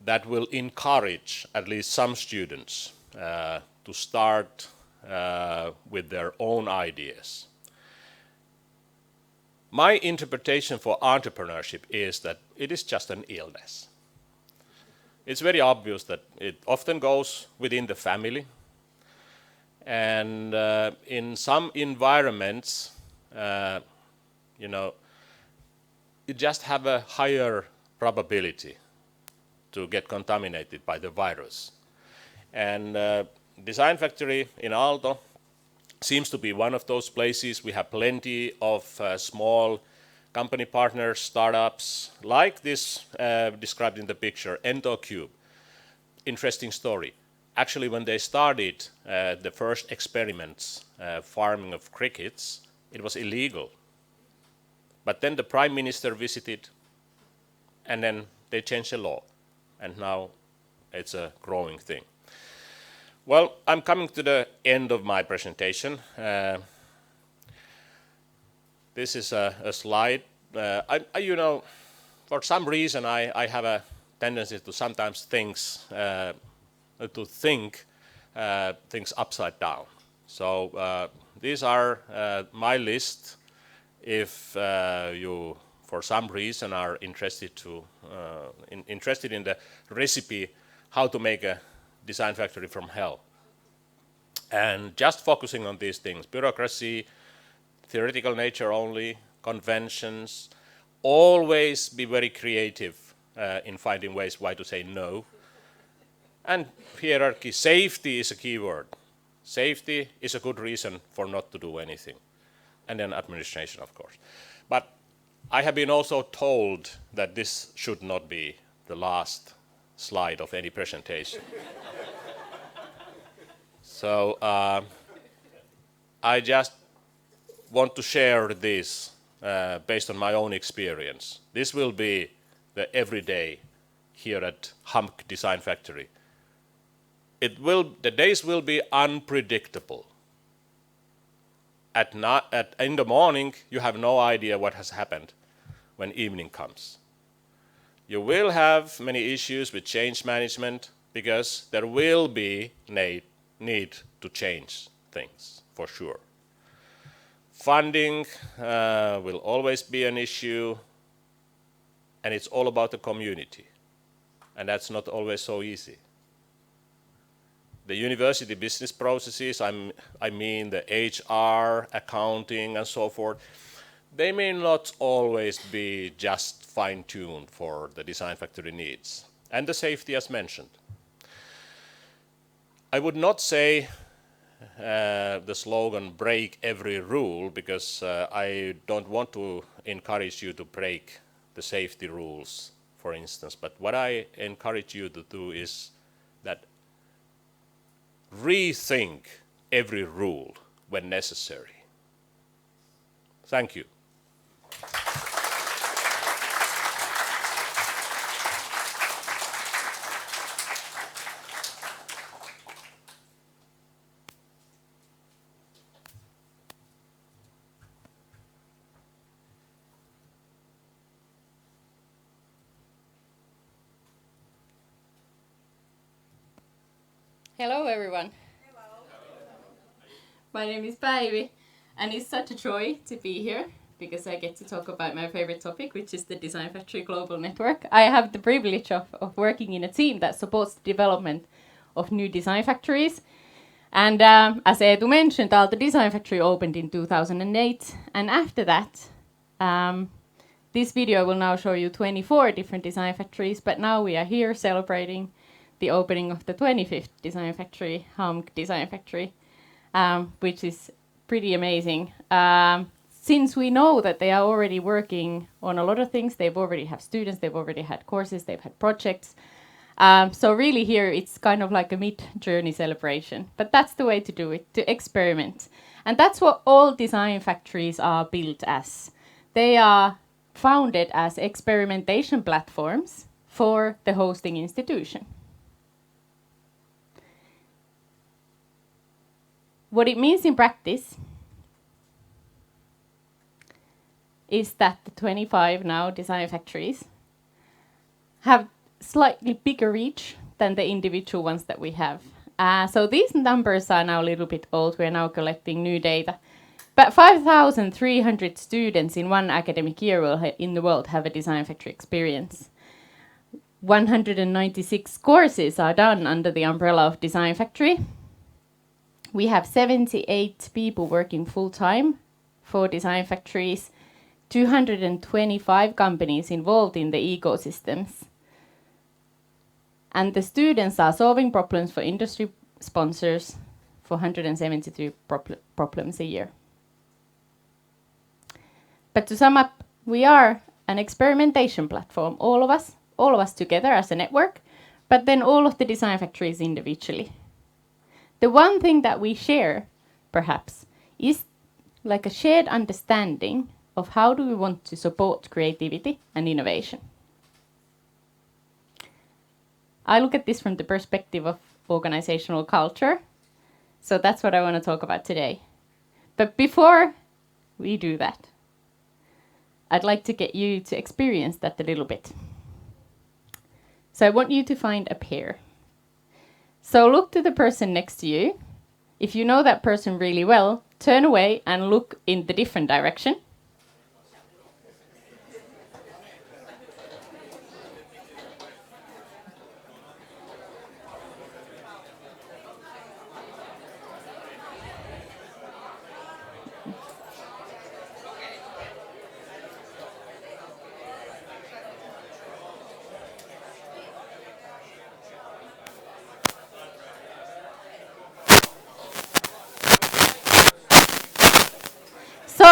that will encourage at least some students to start with their own ideas. My interpretation for entrepreneurship is that it is just an illness. It's very obvious that it often goes within the family, and in some environments, you just have a higher probability to get contaminated by the virus. And Design Factory in Aalto seems to be one of those places. We have plenty of small company partners, startups, like this described in the picture, EndoCube. Interesting story. Actually, when they started the first experiments, farming of crickets, it was illegal. But then the Prime Minister visited, and then they changed the law. And now it's a growing thing. Well, I'm coming to the end of my presentation. This is a slide. For some reason, I have a tendency to sometimes think things upside down. So these are my list. If you, for some reason, are interested in the recipe how to make a design factory from hell. And just focusing on these things, bureaucracy, theoretical nature only, conventions, always be very creative in finding ways why to say no. And hierarchy, safety is a key word. Safety is a good reason for not to do anything. And then administration, of course. But I have been also told that this should not be the last slide of any presentation. So I just want to share this based on my own experience. This will be the everyday here at HAMK Design Factory. The days will be unpredictable. In the morning, you have no idea what has happened when evening comes. You will have many issues with change management because there will be need to change things, for sure. Funding will always be an issue, and it's all about the community. And that's not always so easy. The university business processes, I mean the HR, accounting, and so forth, they may not always be just fine-tuned for the design factory needs. And the safety as mentioned. I would not say the slogan break every rule, because I don't want to encourage you to break the safety rules, for instance. But what I encourage you to do is that rethink every rule when necessary. Thank you. Hello everyone. Hello. My name is Päivi, and it's such a joy to be here because I get to talk about my favorite topic, which is the Design Factory Global Network. I have the privilege of working in a team that supports the development of new design factories. And as Eetu mentioned, Aalto Design Factory opened in 2008. And after that, this video will now show you 24 different design factories, but now we are here celebrating the opening of the 25th design factory, HAMK Design Factory, which is pretty amazing. Since we know that they are already working on a lot of things, they've already have students, they've already had courses, they've had projects. So really here it's kind of like a mid-journey celebration, but that's the way to do it, to experiment. And that's what all design factories are built as. They are founded as experimentation platforms for the hosting institution. What it means in practice is that the 25 now design factories have slightly bigger reach than the individual ones that we have. So these numbers are now a little bit old. We're now collecting new data. But 5,300 students in one academic year in the world have a design factory experience. 196 courses are done under the umbrella of Design Factory. We have 78 people working full-time for design factories, 225 companies involved in the ecosystems. And the students are solving problems for industry sponsors for 173 problems a year. But to sum up, we are an experimentation platform, all of us together as a network, but then all of the design factories individually. The one thing that we share, perhaps, is like a shared understanding of how do we want to support creativity and innovation. I look at this from the perspective of organizational culture, so that's what I want to talk about today. But before we do that, I'd like to get you to experience that a little bit. So I want you to find a pair. So look to the person next to you. If you know that person really well, turn away and look in the different direction.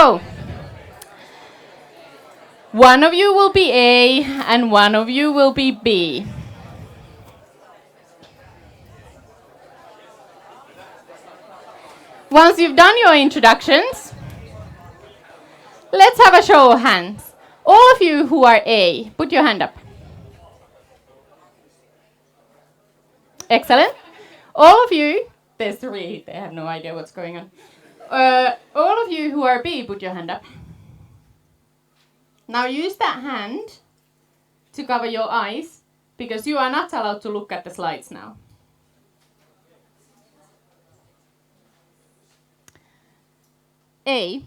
So, one of you will be A and one of you will be B. Once you've done your introductions, let's have a show of hands. All of you who are A, put your hand up. Excellent. All of you, there's 3, they have no idea what's going on. All of you who are B, put your hand up. Now use that hand to cover your eyes, because you are not allowed to look at the slides now. A,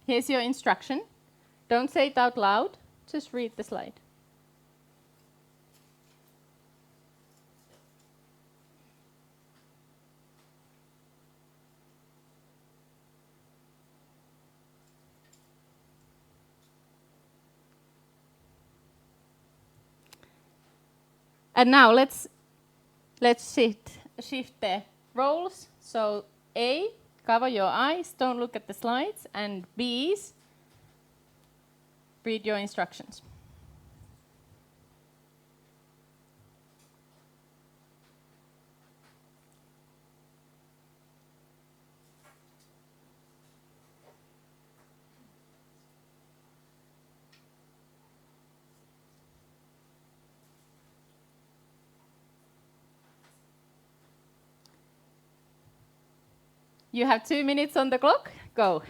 here's your instruction. Don't say it out loud, just read the slide. And now let's shift the roles. So A, cover your eyes, don't look at the slides, and B's, read your instructions. You have 2 minutes on the clock. Go.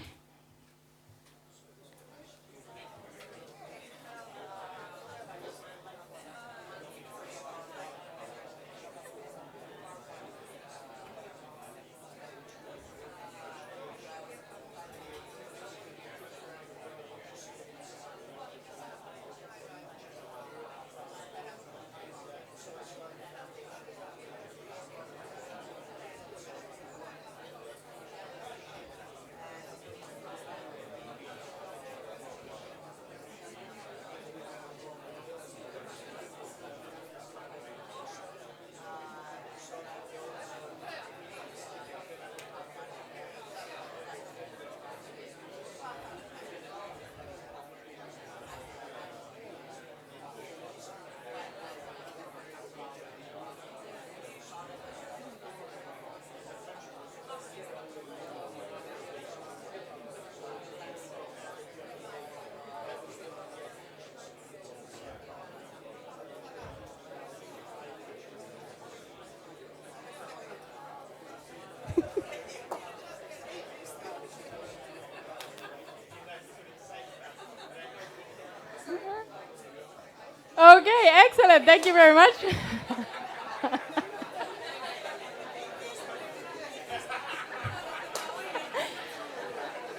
Okay, excellent. Thank you very much.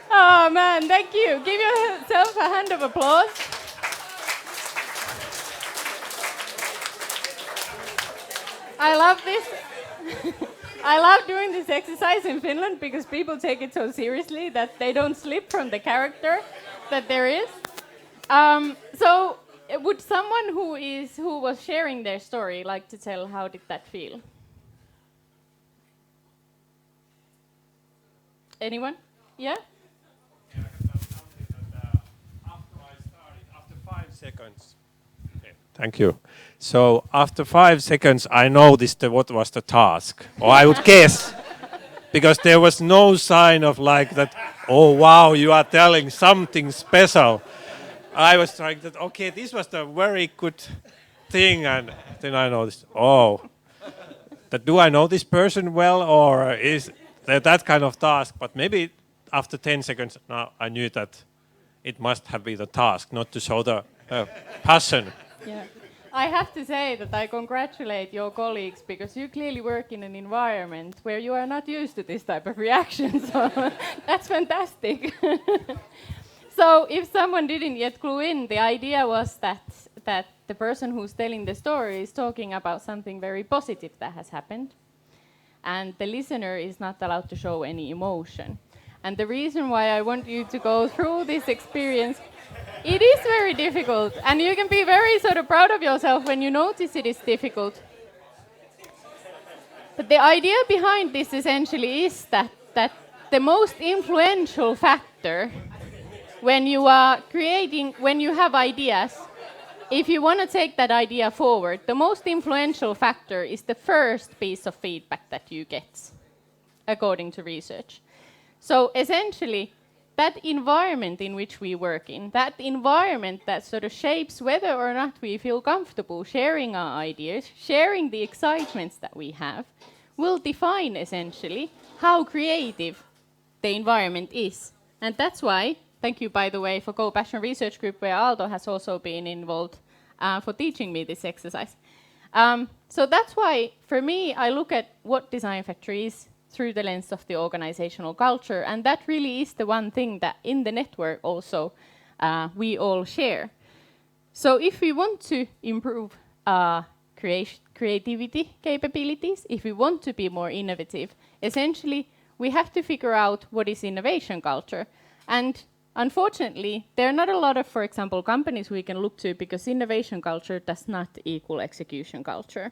Oh man, thank you. Give yourself a hand of applause. I love this. I love doing this exercise in Finland because people take it so seriously that they don't slip from the character that there is. So would someone who was sharing their story like to tell how did that feel? Anyone? Yeah? After 5 seconds. Okay, thank you. So after 5 seconds, I noticed what was the task, or I would guess, because there was no sign of like that. Oh wow, you are telling something special. I was trying that. Okay, this was the very good thing, and then I noticed. Oh, that do I know this person well, or is that kind of task? But maybe after 10 seconds, now I knew that it must have been the task, not to show the passion. Yeah. I have to say that I congratulate your colleagues because you clearly work in an environment where you are not used to this type of reaction. So that's fantastic. So if someone didn't yet clue in, the idea was that the person who's telling the story is talking about something very positive that has happened. And the listener is not allowed to show any emotion. And the reason why I want you to go through this experience, it is very difficult. And you can be very sort of proud of yourself when you notice it is difficult. But the idea behind this essentially is that the most influential factor when you are creating, when you have ideas, if you want to take that idea forward, the most influential factor is the first piece of feedback that you get, according to research. So essentially, that environment in which we work in, that environment that sort of shapes whether or not we feel comfortable sharing our ideas, sharing the excitements that we have, will define essentially how creative the environment is. And that's why, thank you by the way for Co-Passion Research Group, where Aldo has also been involved for teaching me this exercise. So that's why, for me, I look at what Design Factory is through the lens of the organizational culture, and that really is the one thing that in the network also we all share. So if we want to improve creativity capabilities, if we want to be more innovative, essentially we have to figure out what is innovation culture. And unfortunately, there are not a lot of, for example, companies we can look to, because innovation culture does not equal execution culture.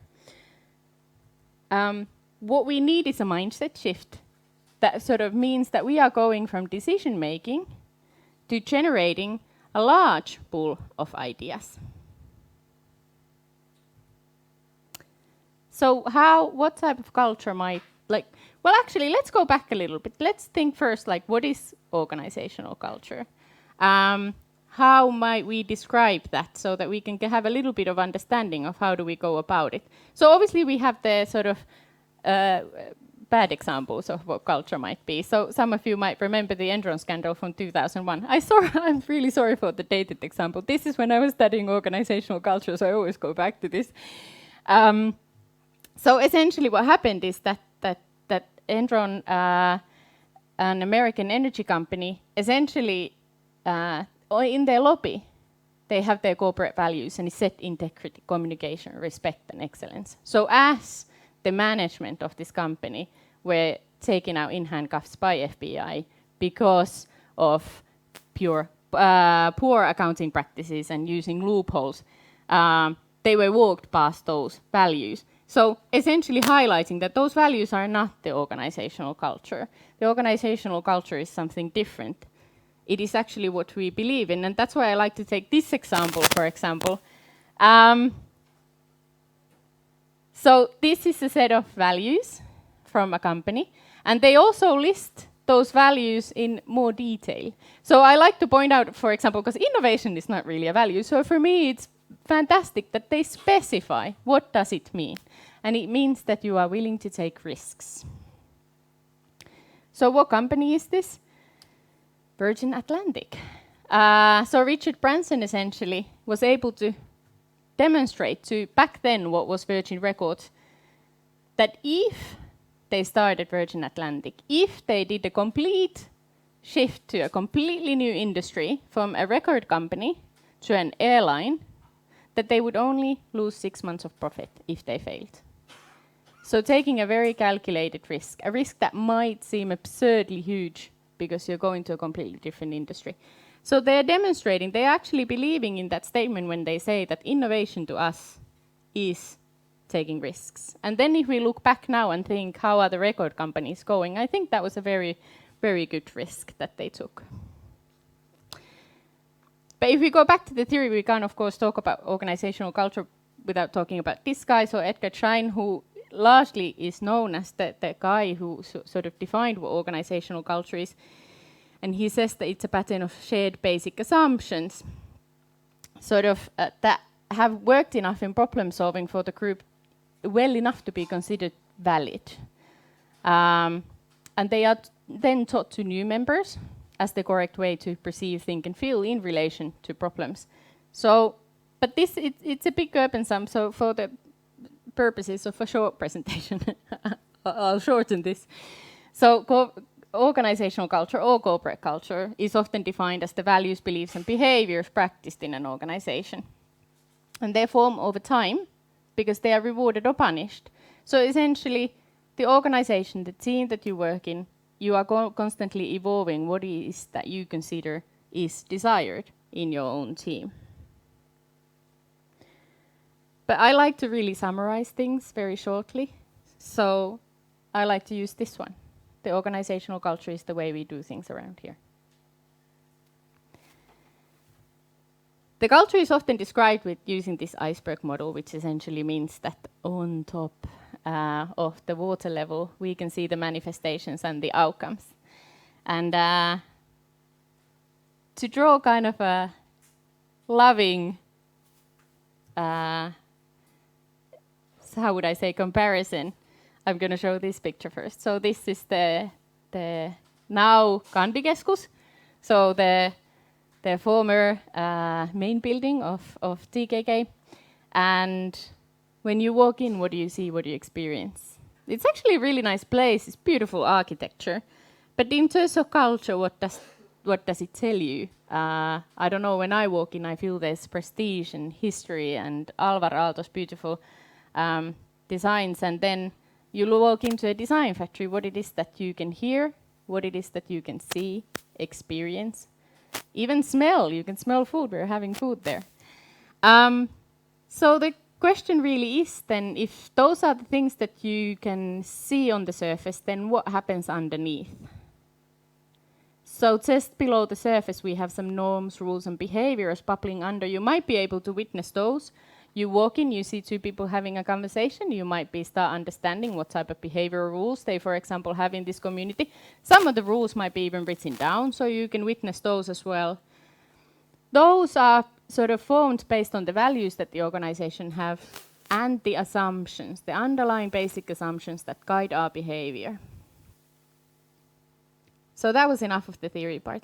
What we need is a mindset shift that sort of means that we are going from decision making to generating a large pool of ideas. So what type of culture might, well, actually, let's go back a little bit. Let's think first, what is organizational culture? How might we describe that so that we can have a little bit of understanding of how do we go about it? So obviously we have the sort of bad examples of what culture might be. So some of you might remember the Enron Scandal from 2001. I'm really sorry for the dated example. This is when I was studying organizational culture, so I always go back to this. So essentially what happened is that Enron, an American energy company, essentially in their lobby, they have their corporate values, and it said integrity, communication, respect, and excellence. So as the management of this company were taken out in handcuffs by FBI because of poor accounting practices and using loopholes, they were walked past those values. So essentially highlighting that those values are not the organizational culture. The organizational culture is something different. It is actually what we believe in, and that's why I like to take this example, for example. So this is a set of values from a company, and they also list those values in more detail. So I like to point out, for example, because innovation is not really a value, so for me it's fantastic that they specify what does it mean. And it means that you are willing to take risks. So what company is this? Virgin Atlantic. So Richard Branson essentially was able to demonstrate to back then what was Virgin Records, that if they started Virgin Atlantic, if they did a complete shift to a completely new industry from a record company to an airline, that they would only lose 6 months of profit if they failed. So taking a very calculated risk, a risk that might seem absurdly huge because you're going to a completely different industry. So they're demonstrating, they're actually believing in that statement when they say that innovation to us is taking risks. And then if we look back now and think, how are the record companies going? I think that was a very, very good risk that they took. But if we go back to the theory, we can of course talk about organizational culture without talking about this guy, so Edgar Schein, who largely is known as the guy who sort of defined what organizational culture is. And he says that it's a pattern of shared basic assumptions, sort of that have worked enough in problem solving for the group well enough to be considered valid. And they are then taught to new members as the correct way to perceive, think, and feel in relation to problems. So, but this, it's a big urban sum, so for the purposes of a short presentation, I'll shorten this. So, organizational culture or corporate culture is often defined as the values, beliefs, and behaviors practiced in an organization. And they form over time because they are rewarded or punished. So essentially, the organization, the team that you work in, you are constantly evolving what it is that you consider is desired in your own team. But I like to really summarize things very shortly. So I like to use this one. the organizational culture is the way we do things around here. The culture is often described with using this iceberg model, which essentially means that on top of the water level, we can see the manifestations and the outcomes. And to draw kind of a loving, how would I say, comparison, I'm going to show this picture first. So this is the now Kandikeskus, so the former main building of TKK. And when you walk in, what do you see? What do you experience? It's actually a really nice place. It's beautiful architecture. But in terms of culture, what does it tell you? I don't know, when I walk in, I feel there's prestige and history and Alvar Aalto's beautiful designs. And then you walk into a design factory, what it is that you can hear, what it is that you can see, experience, even smell. You can smell food. We're having food there. So the question really is then, if those are the things that you can see on the surface, then what happens underneath? So just below the surface, we have some norms, rules, and behaviors bubbling under. You might be able to witness those. You walk in, you see two people having a conversation. You might start understanding what type of behavioral rules they, for example, have in this community. Some of the rules might be even written down, so you can witness those as well. Those are sort of formed based on the values that the organization have and the assumptions, the underlying basic assumptions that guide our behavior. So that was enough of the theory part.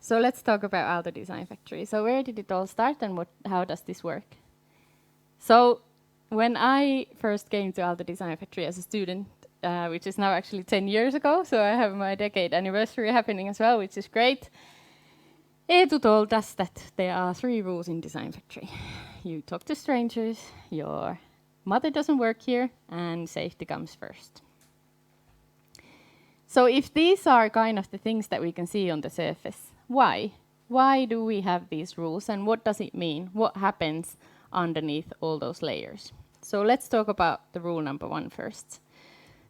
So let's talk about Aalto Design Factory. So where did it all start and how does this work? So when I first came to Aalto Design Factory as a student, which is now actually 10 years ago, so I have my decade anniversary happening as well, which is great. Eetu told us that there are 3 rules in Design Factory. You talk to strangers, your mother doesn't work here, and safety comes first. So if these are kind of the things that we can see on the surface, why? Why do we have these rules and what does it mean? What happens underneath all those layers? So let's talk about the rule number 1 first.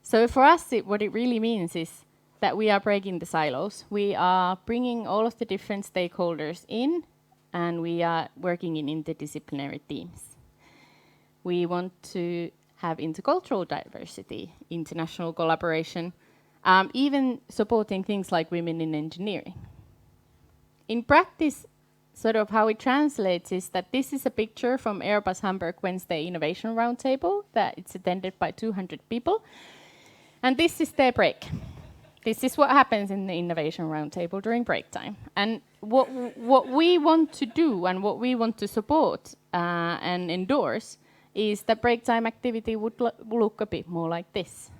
So for us, what it really means is that we are breaking the silos. We are bringing all of the different stakeholders in and we are working in interdisciplinary teams. We want to have intercultural diversity, international collaboration, even supporting things like women in engineering. In practice, sort of how it translates is that this is a picture from Airbus Hamburg Wednesday Innovation Roundtable, that it's attended by 200 people. And this is their break. This is what happens in the Innovation Roundtable during break time. And what we want to do and what we want to support and endorse is that break time activity would look a bit more like this.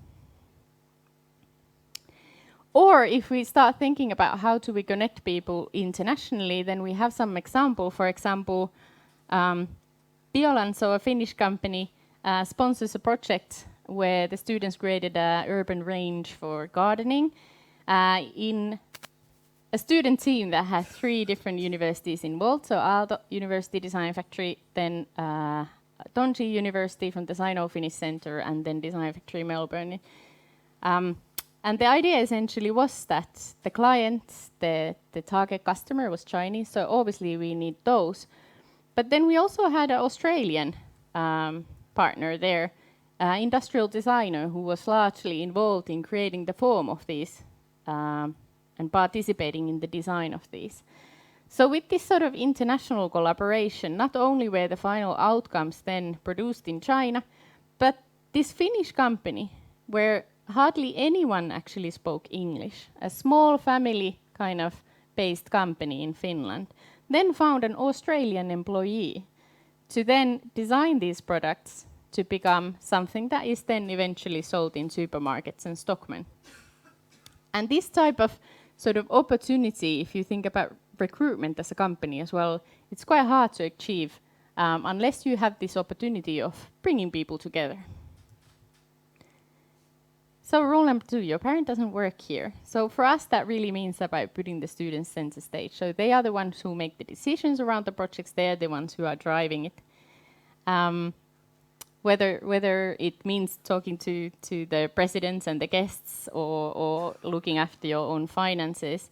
Or if we start thinking about how do we connect people internationally, then we have some example. For example, Biolan, so a Finnish company, sponsors a project where the students created an urban range for gardening in a student team that has 3 different universities involved. So Aalto University Design Factory, then Tonji University from the Sino-Finnish Center, and then Design Factory Melbourne. And the idea essentially was that the client, the target customer was Chinese, so obviously we need those. But then we also had an Australian partner there, industrial designer who was largely involved in creating the form of these and participating in the design of these. So with this sort of international collaboration, not only were the final outcomes then produced in China, but this Finnish company, where hardly anyone actually spoke English, a small family kind of based company in Finland, then found an Australian employee to then design these products to become something that is then eventually sold in supermarkets and Stockmann. And this type of sort of opportunity, if you think about recruitment as a company as well, it's quite hard to achieve unless you have this opportunity of bringing people together. So rule number 2, your parent doesn't work here. So for us, that really means about putting the students center stage. So they are the ones who make the decisions around the projects. They are the ones who are driving it. whether it means talking to the presidents and the guests or looking after your own finances.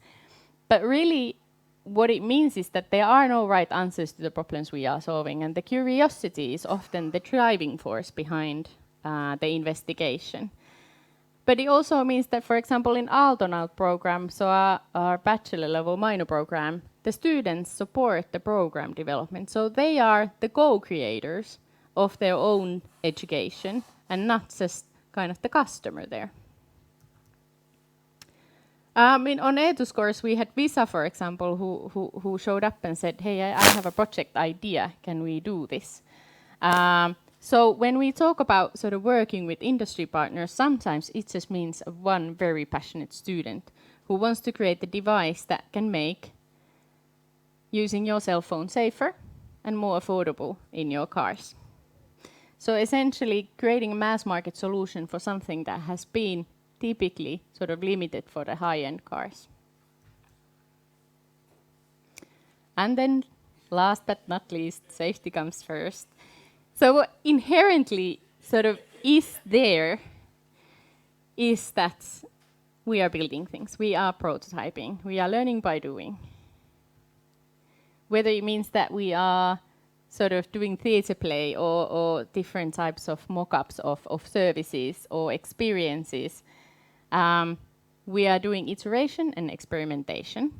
But really, what it means is that there are no right answers to the problems we are solving, and the curiosity is often the driving force behind the investigation. But it also means that, for example, in Aaltonaut program, so our bachelor level minor program, the students support the program development. So they are the co-creators of their own education and not just kind of the customer there. On Eetu's course, we had Visa, for example, who showed up and said, hey, I have a project idea, can we do this? So when we talk about sort of working with industry partners, sometimes it just means one very passionate student who wants to create a device that can make using your cell phone safer and more affordable in your cars. So essentially creating a mass market solution for something that has been typically sort of limited for the high-end cars. And then last but not least, safety comes first. So what inherently sort of is there is that we are building things, we are prototyping, we are learning by doing. Whether it means that we are sort of doing theatre play or different types of mock-ups of services or experiences, we are doing iteration and experimentation.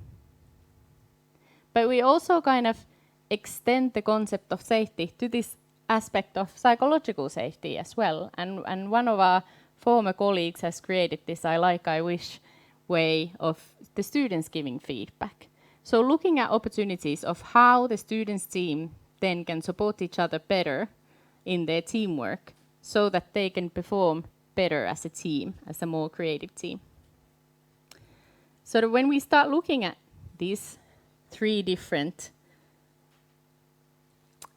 But we also kind of extend the concept of safety to this aspect of psychological safety as well. And one of our former colleagues has created this I like, I wish way of the students giving feedback. So looking at opportunities of how the students' team then can support each other better in their teamwork so that they can perform better as a team, as a more creative team. So that when we start looking at these three different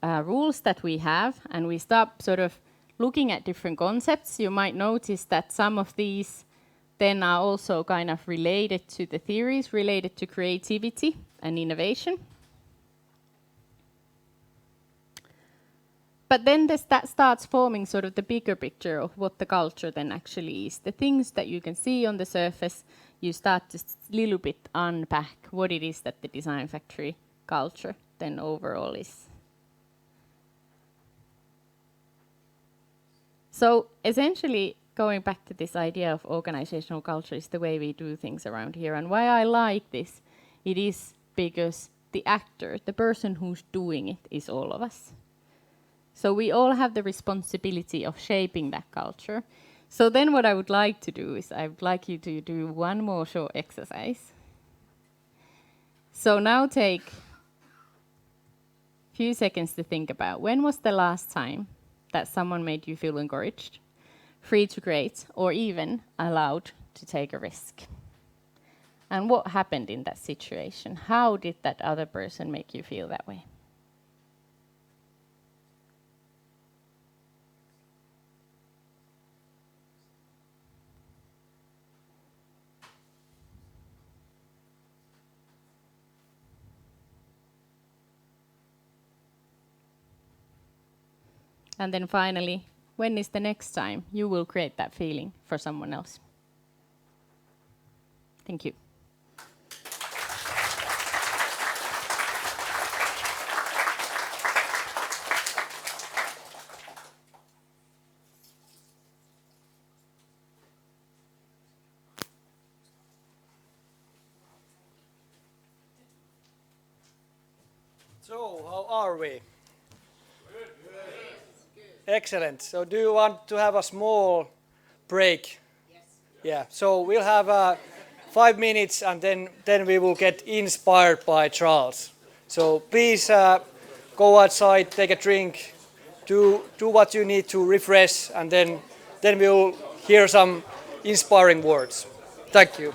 rules that we have, and we start sort of looking at different concepts, you might notice that some of these then are also kind of related to the theories related to creativity and innovation. But then that starts forming sort of the bigger picture of what the culture then actually is. The things that you can see on the surface, you start to little bit unpack what it is that the Design Factory culture then overall is. So essentially, going back to this idea of organizational culture is the way we do things around here. And why I like this, it is because the actor, the person who's doing it, is all of us. So we all have the responsibility of shaping that culture. So then what I would like to do is I would like you to do one more short exercise. So now take a few seconds to think about when was the last time that someone made you feel encouraged, free to create, or even allowed to take a risk. And what happened in that situation? How did that other person make you feel that way? And then finally, when is the next time you will create that feeling for someone else? Thank you. So, how are we? Excellent. So do you want to have a small break? Yes. Yeah, so we'll have 5 minutes and then we will get inspired by Charles. So please go outside, take a drink, do what you need to refresh, and then we'll hear some inspiring words. Thank you.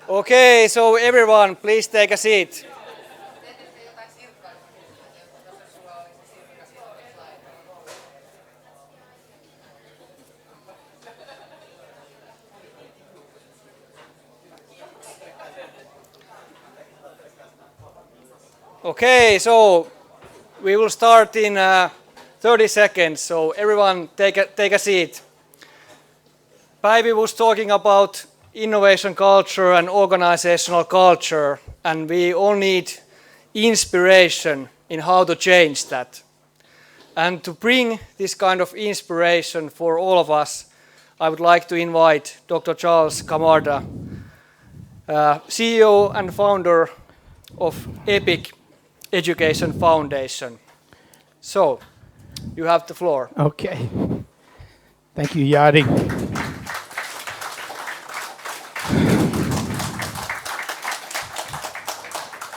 Okay, so everyone, please take a seat. Okay, so we will start in 30 seconds, so everyone take a seat. Päivi was talking about innovation culture and organizational culture, and we all need inspiration in how to change that. And to bring this kind of inspiration for all of us, I would like to invite Dr. Charles Camarda, CEO and founder of EPIC Education Foundation. So, you have the floor. Okay. Thank you, Yadi.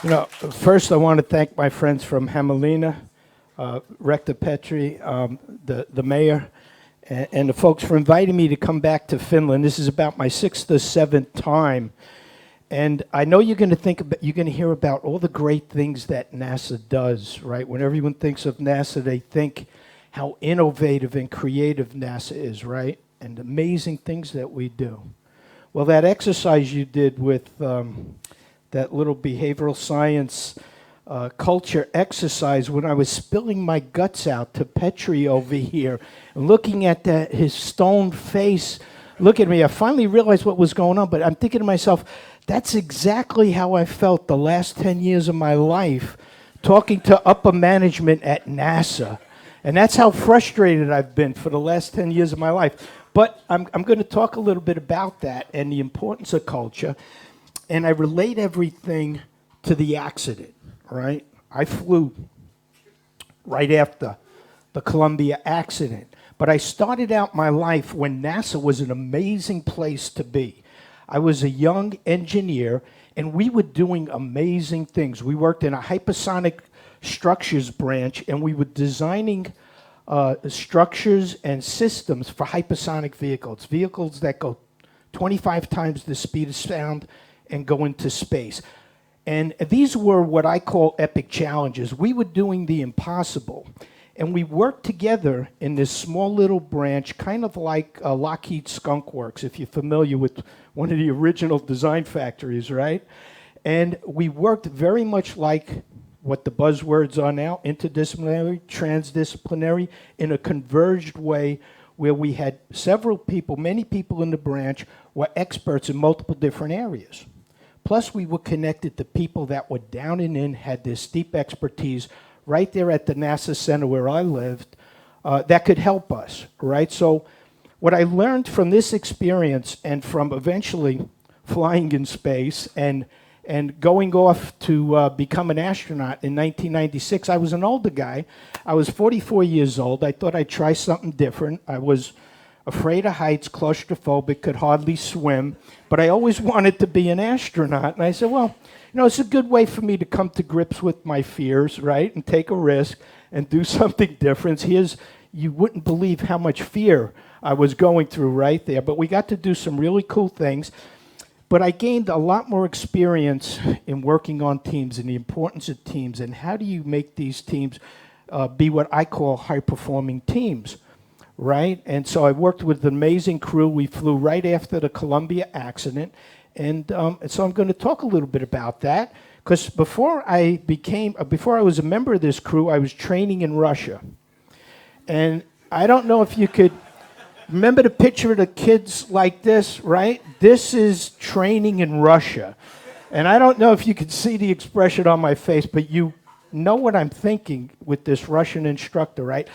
You know, first I want to thank my friends from Hämeenlinna, Rector Petri, the mayor, and the folks for inviting me to come back to Finland. This is about my 6th or 7th time. And I know you're going to hear about all the great things that NASA does, right? When everyone thinks of NASA, they think how innovative and creative NASA is, right? And amazing things that we do. Well, that exercise you did with that little behavioral science culture exercise, when I was spilling my guts out to Petri over here, and looking at his stone face, look at me, I finally realized what was going on, but I'm thinking to myself, that's exactly how I felt the last 10 years of my life, talking to upper management at NASA. And that's how frustrated I've been for the last 10 years of my life. But I'm going to talk a little bit about that and the importance of culture. And I relate everything to the accident, right? I flew right after the Columbia accident. But I started out my life when NASA was an amazing place to be. I was a young engineer, and we were doing amazing things. We worked in a hypersonic structures branch, and we were designing structures and systems for hypersonic vehicles that go 25 times the speed of sound and go into space. And these were what I call epic challenges. We were doing the impossible. And we worked together in this small little branch, kind of like Lockheed Skunk Works, if you're familiar with one of the original design factories, right? And we worked very much like what the buzzwords are now, interdisciplinary, transdisciplinary, in a converged way where we had several people, many people in the branch were experts in multiple different areas. Plus, we were connected to people that were down and in, had this deep expertise right there at the NASA Center where I lived, that could help us, right? So what I learned from this experience and from eventually flying in space and going off to become an astronaut in 1996, I was an older guy. I was 44 years old. I thought I'd try something different. I was afraid of heights, claustrophobic, could hardly swim, but I always wanted to be an astronaut. And I said, well, you know, it's a good way for me to come to grips with my fears, right, and take a risk and do something different. You wouldn't believe how much fear I was going through right there, but we got to do some really cool things. But I gained a lot more experience in working on teams and the importance of teams and how do you make these teams be what I call high-performing teams, right? And so I worked with an amazing crew. We flew right after the Columbia accident. And so I'm going to talk a little bit about that, because before I was a member of this crew, I was training in Russia. And I don't know if you could remember the picture of the kids like this, right? This is training in Russia. And I don't know if you could see the expression on my face, but you know what I'm thinking with this Russian instructor, right?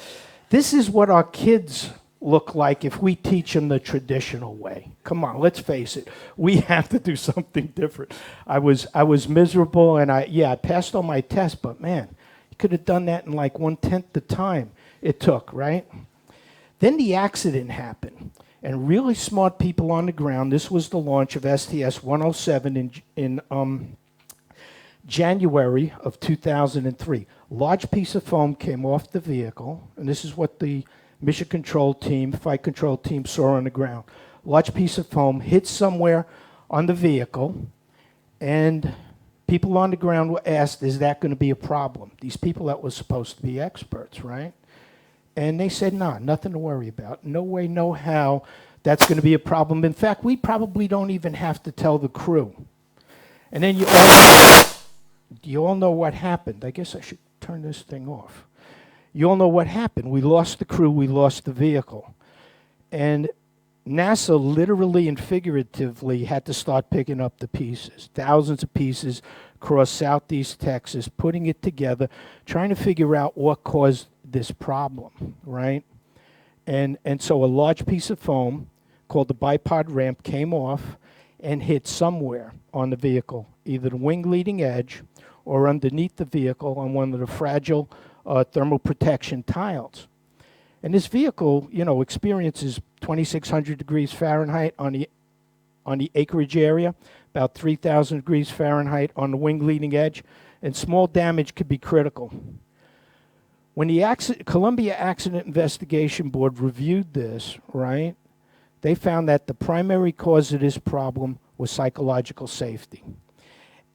This is what our kids look like if we teach them the traditional way. Come on, let's face it. We have to do something different. I was miserable, and I passed all my tests, but man, you could have done that in like 1/10 the time it took, right? Then the accident happened, and really smart people on the ground. This was the launch of STS-107 in January of 2003. Large piece of foam came off the vehicle, and this is what the mission control team, flight control team saw on the ground. Large piece of foam hit somewhere on the vehicle. And people on the ground were asked, is that going to be a problem? These people that were supposed to be experts, right? And they said, nah, nothing to worry about. No way, no how that's going to be a problem. In fact, we probably don't even have to tell the crew. And then you all know what happened. I guess I should turn this thing off. You all know what happened. We lost the crew, we lost the vehicle. And NASA literally and figuratively had to start picking up the pieces, thousands of pieces across southeast Texas, putting it together, trying to figure out what caused this problem, right? And so a large piece of foam called the bipod ramp came off and hit somewhere on the vehicle, either the wing leading edge or underneath the vehicle on one of the fragile thermal protection tiles. And this vehicle, you know, experiences 2,600 degrees Fahrenheit on the acreage area, about 3,000 degrees Fahrenheit on the wing leading edge, and small damage could be critical. When the Columbia Accident Investigation Board reviewed this, right, they found that the primary cause of this problem was psychological safety.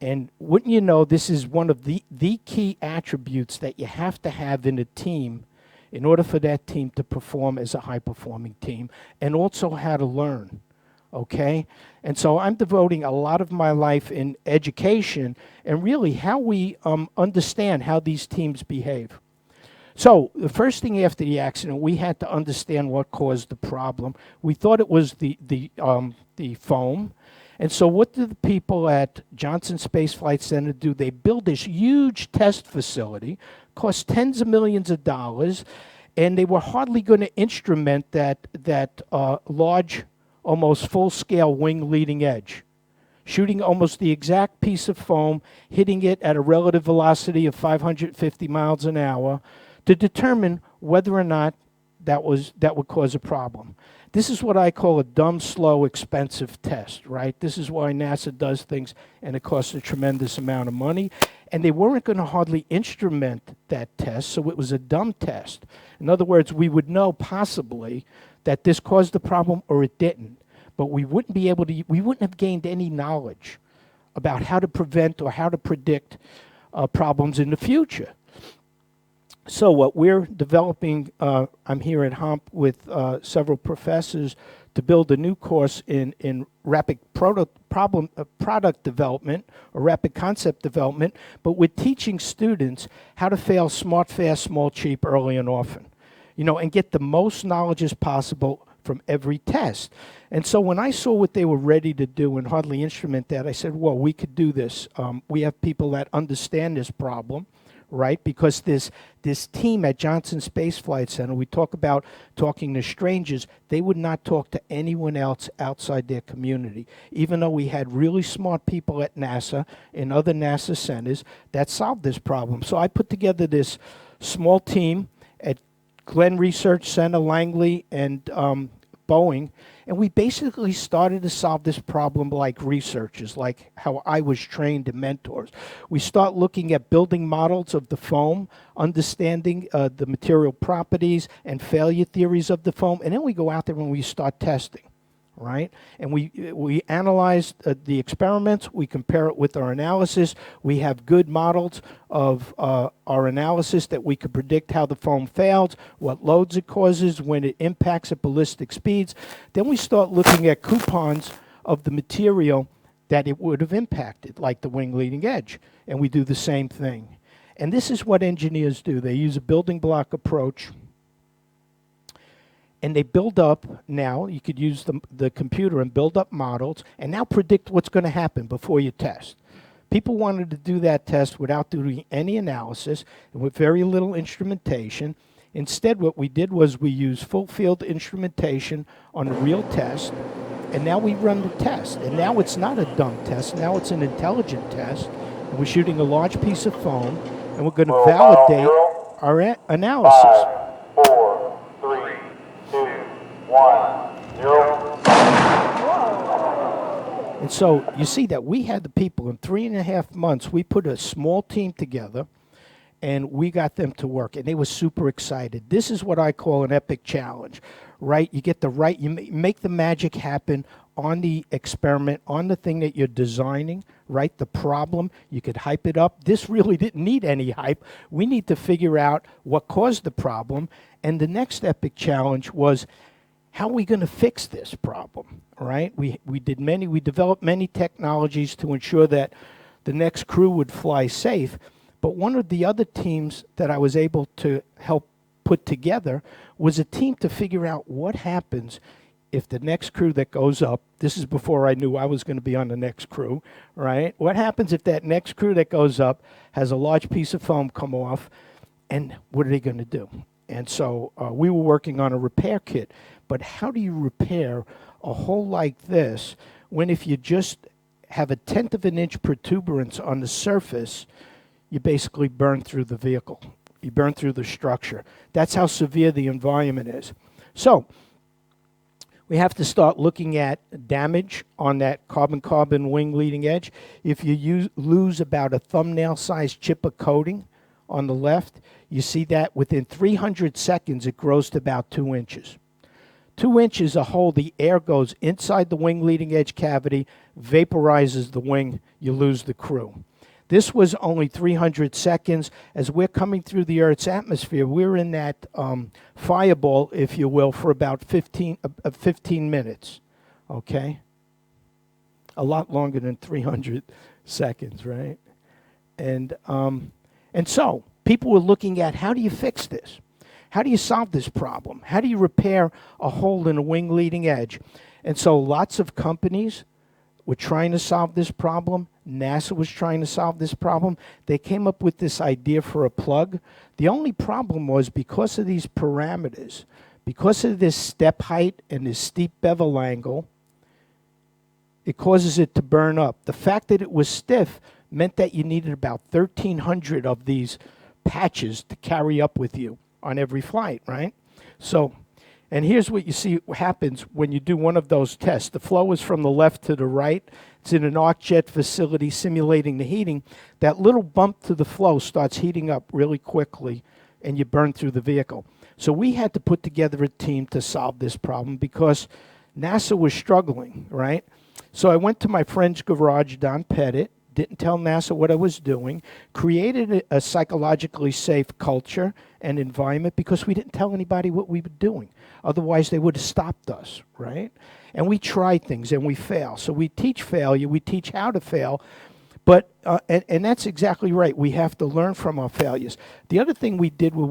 And wouldn't you know, this is one of the key attributes that you have to have in a team in order for that team to perform as a high-performing team, and also how to learn, okay? And so I'm devoting a lot of my life in education and really how we understand how these teams behave. So the first thing after the accident, we had to understand what caused the problem. We thought it was the foam. And so what did the people at Johnson Space Flight Center do? They built this huge test facility, cost tens of millions of dollars, and they were hardly going to instrument that large, almost full-scale wing leading edge, shooting almost the exact piece of foam, hitting it at a relative velocity of 550 miles an hour to determine whether or not that would cause a problem. This is what I call a dumb, slow, expensive test, right? This is why NASA does things, and it costs a tremendous amount of money. And they weren't going to hardly instrument that test, so it was a dumb test. In other words, we would know possibly that this caused the problem or it didn't, but we wouldn't be able to, we wouldn't have gained any knowledge about how to prevent or how to predict problems in the future. So what we're developing, I'm here at HAMK with several professors to build a new course in rapid product development or rapid concept development, but we're teaching students how to fail smart, fast, small, cheap, early, and often, you know, and get the most knowledge as possible from every test. And so when I saw what they were ready to do and hardly instrument that, I said, well, we could do this. We have people that understand this problem, right? Because this team at Johnson Space Flight Center, we talk about talking to strangers, they would not talk to anyone else outside their community, even though we had really smart people at NASA and other NASA centers that solved this problem. So I put together this small team at Glenn Research Center, Langley, and Boeing, and we basically started to solve this problem like researchers, like how I was trained in mentors. We start looking at building models of the foam, understanding the material properties and failure theories of the foam, and then we go out there and we start testing, right? And we analyze the experiments, we compare it with our analysis, we have good models of our analysis that we could predict how the foam fails, what loads it causes, when it impacts at ballistic speeds. Then we start looking at coupons of the material that it would have impacted, like the wing leading edge, and we do the same thing. And this is what engineers do. They use a building block approach, and they build up now. You could use the computer and build up models and now predict what's going to happen before you test. People wanted to do that test without doing any analysis and with very little instrumentation. Instead, what we did was we used full field instrumentation on a real test, and now we run the test. And now it's not a dumb test, now it's an intelligent test. And we're shooting a large piece of foam, and we're going to validate our analysis. 5, 4, 3, 2, 1, 0. And so you see that we had the people in 3.5 months. We put a small team together, and we got them to work, and they were super excited. This is what I call an epic challenge, right? You get the right, you make the magic happen on the experiment, on the thing that you're designing, right? The problem, you could hype it up. This really didn't need any hype. We need to figure out what caused the problem. And the next epic challenge was, how are we going to fix this problem, right? We developed many technologies to ensure that the next crew would fly safe. But one of the other teams that I was able to help put together was a team to figure out what happens if the next crew that goes up, this is before I knew I was going to be on the next crew, right? What happens if that next crew that goes up has a large piece of foam come off, and what are they going to do? And so we were working on a repair kit. But how do you repair a hole like this when if you just have a 1/10 of an inch protuberance on the surface, you basically burn through the vehicle. You burn through the structure. That's how severe the environment is. So we have to start looking at damage on that carbon-carbon wing leading edge. If you lose about a thumbnail-sized chip of coating on the left, you see that within 300 seconds it grows to about 2 inches. 2 inches a hole, the air goes inside the wing leading edge cavity, vaporizes the wing, you lose the crew. This was only 300 seconds. As we're coming through the Earth's atmosphere, we're in that fireball, if you will, for about 15 minutes, okay? A lot longer than 300 seconds, right? And so people were looking at, how do you fix this? How do you solve this problem? How do you repair a hole in a wing leading edge? And so lots of companies were trying to solve this problem. NASA was trying to solve this problem. They came up with this idea for a plug. The only problem was, because of these parameters, because of this step height and this steep bevel angle, it causes it to burn up. The fact that it was stiff meant that you needed about 1,300 of these patches to carry up with you on every flight, right? So, and here's what you see happens when you do one of those tests. The flow is from the left to the right. It's in an arc jet facility simulating the heating. That little bump to the flow starts heating up really quickly, and you burn through the vehicle. So we had to put together a team to solve this problem because NASA was struggling, right? So I went to my friend's garage, Don Pettit, didn't tell NASA what I was doing, created a psychologically safe culture and environment because we didn't tell anybody what we were doing. Otherwise, they would have stopped us, right? And we try things and we fail. So we teach failure, we teach how to fail, but, and that's exactly right. We have to learn from our failures. The other thing we did was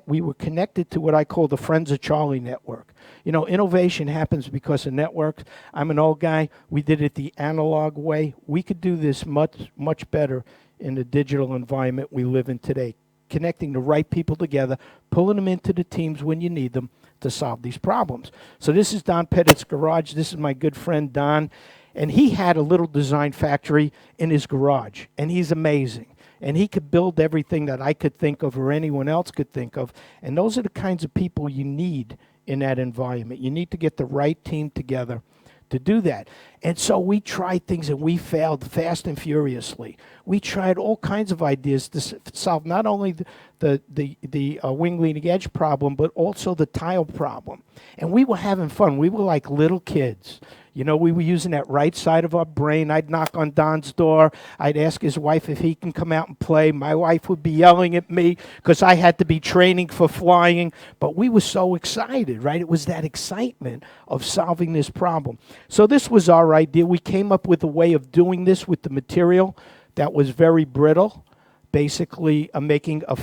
we were connected to what I call the Friends of Charlie network. You know, innovation happens because of networks. I'm an old guy. We did it the analog way. We could do this much, much better in the digital environment we live in today, connecting the right people together, pulling them into the teams when you need them to solve these problems. So this is Don Pettit's garage. This is my good friend Don. And he had a little design factory in his garage. And he's amazing. And he could build everything that I could think of or anyone else could think of. And those are the kinds of people you need in that environment. You need to get the right team together to do that. And so we tried things and we failed fast and furiously. We tried all kinds of ideas to solve not only the wing leading edge problem, but also the tile problem. And we were having fun. We were like little kids. You know, we were using that right side of our brain. I'd knock on Don's door. I'd ask his wife if he can come out and play. My wife would be yelling at me because I had to be training for flying. But we were so excited, right? It was that excitement of solving this problem. So this was our idea. We came up with a way of doing this with the material that was very brittle. Basically making a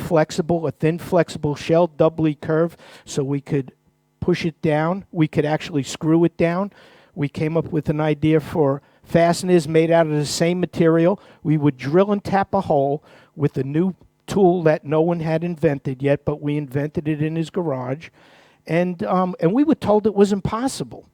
thin flexible shell, doubly curved, so we could push it down. We could actually screw it down. We came up with an idea for fasteners made out of the same material. We would drill and tap a hole with a new tool that no one had invented yet, but we invented it in his garage. And we were told it was impossible.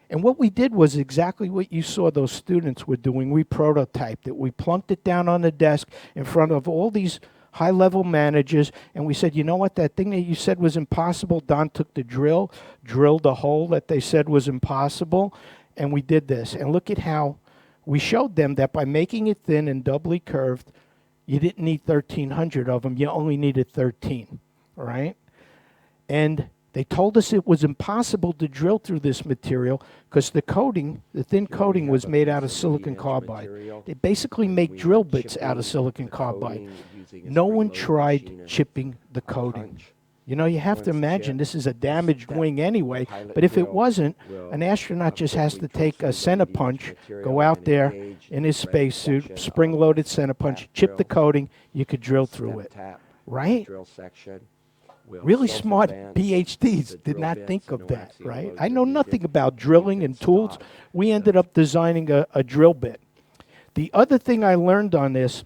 And what we did was exactly what you saw those students were doing. We prototyped it. We plunked it down on the desk in front of all these high-level managers, and we said, you know what, that thing that you said was impossible, Don took the drill, drilled a hole that they said was impossible, and we did this. And look at how we showed them that by making it thin and doubly curved, you didn't need 1,300 of them, you only needed 13, all right? And They told us it was impossible to drill through this material because the thin coating was made out of silicon carbide. They basically make drill bits out of silicon carbide. No one tried chipping the coating. You know, you have to imagine this is a damaged wing anyway, but if it wasn't, an astronaut just has to take a center punch, go out there in his spacesuit, spring-loaded center punch, chip the coating, you could drill through it, right? Really smart PhDs did not think of that, right? I know nothing about drilling and tools. We ended up designing a drill bit. The other thing I learned on this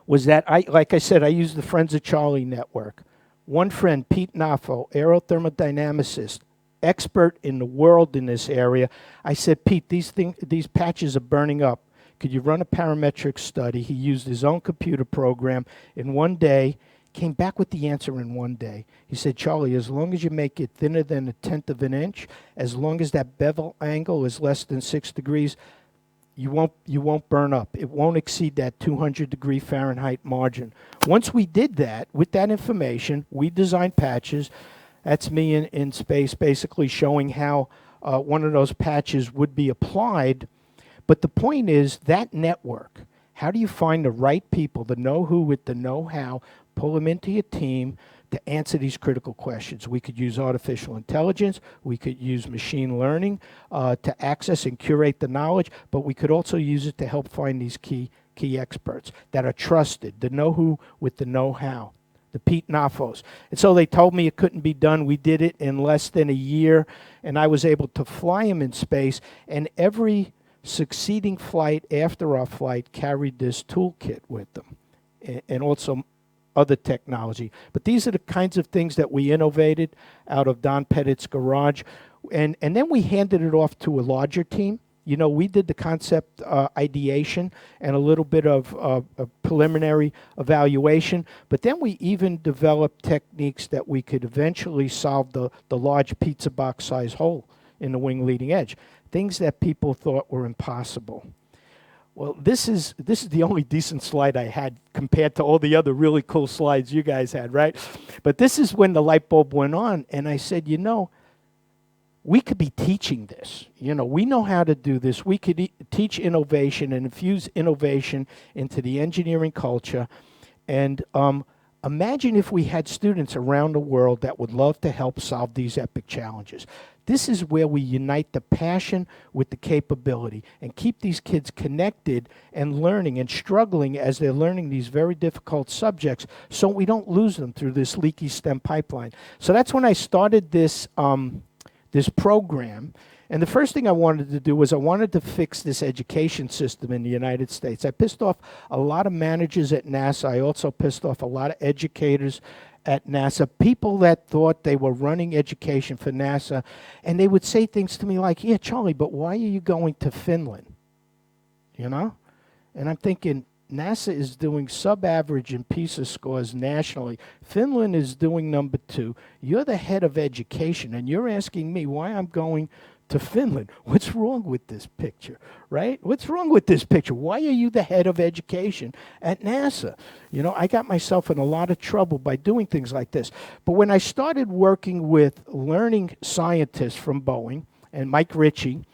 was that, like I said, I used the Friends of Charlie network. One friend, Pete Naffo, aerothermodynamicist, expert in the world in this area. I said, Pete, these patches are burning up. Could you run a parametric study? He used his own computer program in one day, came back with the answer in one day. He said, Charlie, as long as you make it thinner than 1/10 of an inch, as long as that bevel angle is less than 6 degrees, you won't burn up. It won't exceed that 200-degree Fahrenheit margin. Once we did that, with that information, we designed patches. That's me in space basically showing how one of those patches would be applied. But the point is, that network, how do you find the right people, the know-who with the know-how, pull them into your team to answer these critical questions? We could use artificial intelligence, we could use machine learning to access and curate the knowledge, but we could also use it to help find these key experts that are trusted, the know-who with the know-how, the Pete Naffos. And so they told me it couldn't be done. We did it in less than a year, and I was able to fly them in space, and every succeeding flight after our flight carried this toolkit with them, and also other technology. But these are the kinds of things that we innovated out of Don Pettit's garage. And then we handed it off to a larger team. You know, we did the concept ideation and a little bit of a preliminary evaluation, but then we even developed techniques that we could eventually solve the large pizza box size hole in the wing leading edge, things that people thought were impossible. Well, this is the only decent slide I had compared to all the other really cool slides you guys had, right? But this is when the light bulb went on, and I said, you know, we could be teaching this. You know, we know how to do this. We could teach innovation and infuse innovation into the engineering culture. And imagine if we had students around the world that would love to help solve these epic challenges. This is where we unite the passion with the capability and keep these kids connected and learning and struggling as they're learning these very difficult subjects so we don't lose them through this leaky STEM pipeline. So that's when I started this program. And the first thing I wanted to do was I wanted to fix this education system in the United States. I pissed off a lot of managers at NASA. I also pissed off a lot of educators at NASA, people that thought they were running education for NASA, and they would say things to me like, yeah, Charlie, but why are you going to Finland? You know? And I'm thinking, NASA is doing sub-average in PISA scores nationally. Finland is doing number 2. You're the head of education, and you're asking me why I'm going to Finland. What's wrong with this picture, right? What's wrong with this picture? Why are you the head of education at NASA? You know, I got myself in a lot of trouble by doing things like this. But when I started working with learning scientists from Boeing and Mike Ricci,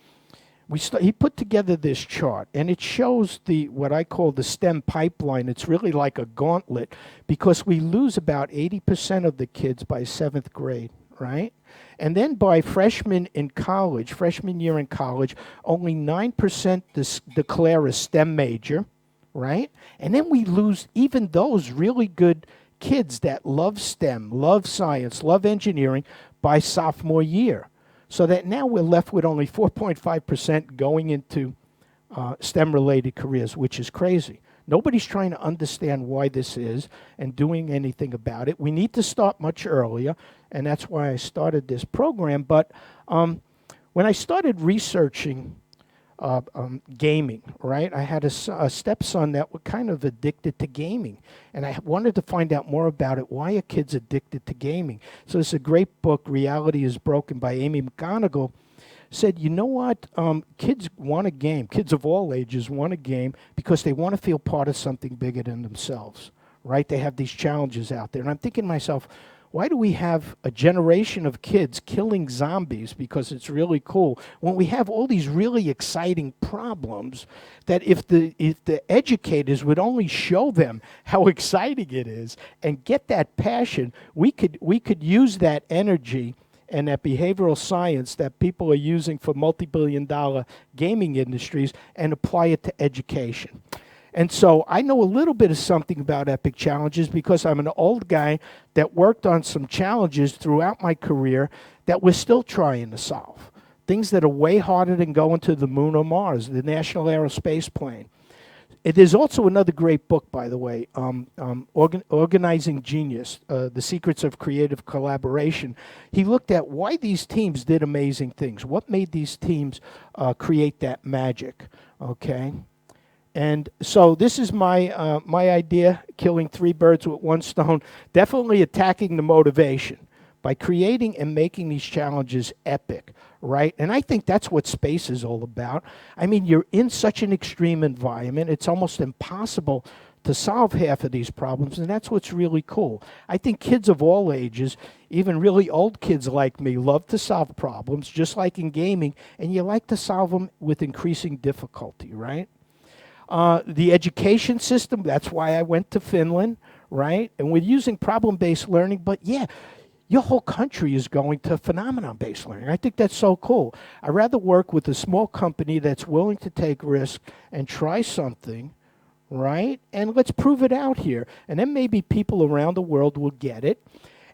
he put together this chart, and it shows what I call the STEM pipeline. It's really like a gauntlet because we lose about 80% of the kids by 7th grade, right? And then by freshman year in college, only 9% declare a STEM major, right? And then we lose even those really good kids that love STEM, love science, love engineering by sophomore year. So that now we're left with only 4.5% going into STEM-related careers, which is crazy. Nobody's trying to understand why this is and doing anything about it. We need to start much earlier, and that's why I started this program. But when I started researching gaming, right, I had a stepson that was kind of addicted to gaming, and I wanted to find out more about it. Why are kids addicted to gaming? So it's a great book, Reality is Broken, by Amy McGonigal. Said, you know what, kids want a game. Kids of all ages want a game because they want to feel part of something bigger than themselves, right? They have these challenges out there. And I'm thinking to myself, Why do we have a generation of kids killing zombies because it's really cool when we have all these really exciting problems that if the educators would only show them how exciting it is and get that passion, we could use that energy and that behavioral science that people are using for multi-billion-dollar gaming industries and apply it to education. And so I know a little bit of something about epic challenges because I'm an old guy that worked on some challenges throughout my career that we're still trying to solve. Things that are way harder than going to the moon or Mars, the National Aerospace Plane. There's also another great book, by the way, Organizing Genius, The Secrets of Creative Collaboration. He looked at why these teams did amazing things. What made these teams create that magic, okay? And so this is my my idea, killing 3 birds with 1 stone, definitely attacking the motivation by creating and making these challenges epic, right? And I think that's what space is all about. I mean, you're in such an extreme environment, it's almost impossible to solve half of these problems, and that's what's really cool. I think kids of all ages, even really old kids like me, love to solve problems, just like in gaming, and you like to solve them with increasing difficulty, right? The education system, that's why I went to Finland, right? And we're using problem-based learning, but yeah, your whole country is going to phenomenon-based learning. I think that's so cool. I'd rather work with a small company that's willing to take risks and try something, right? And let's prove it out here. And then maybe people around the world will get it.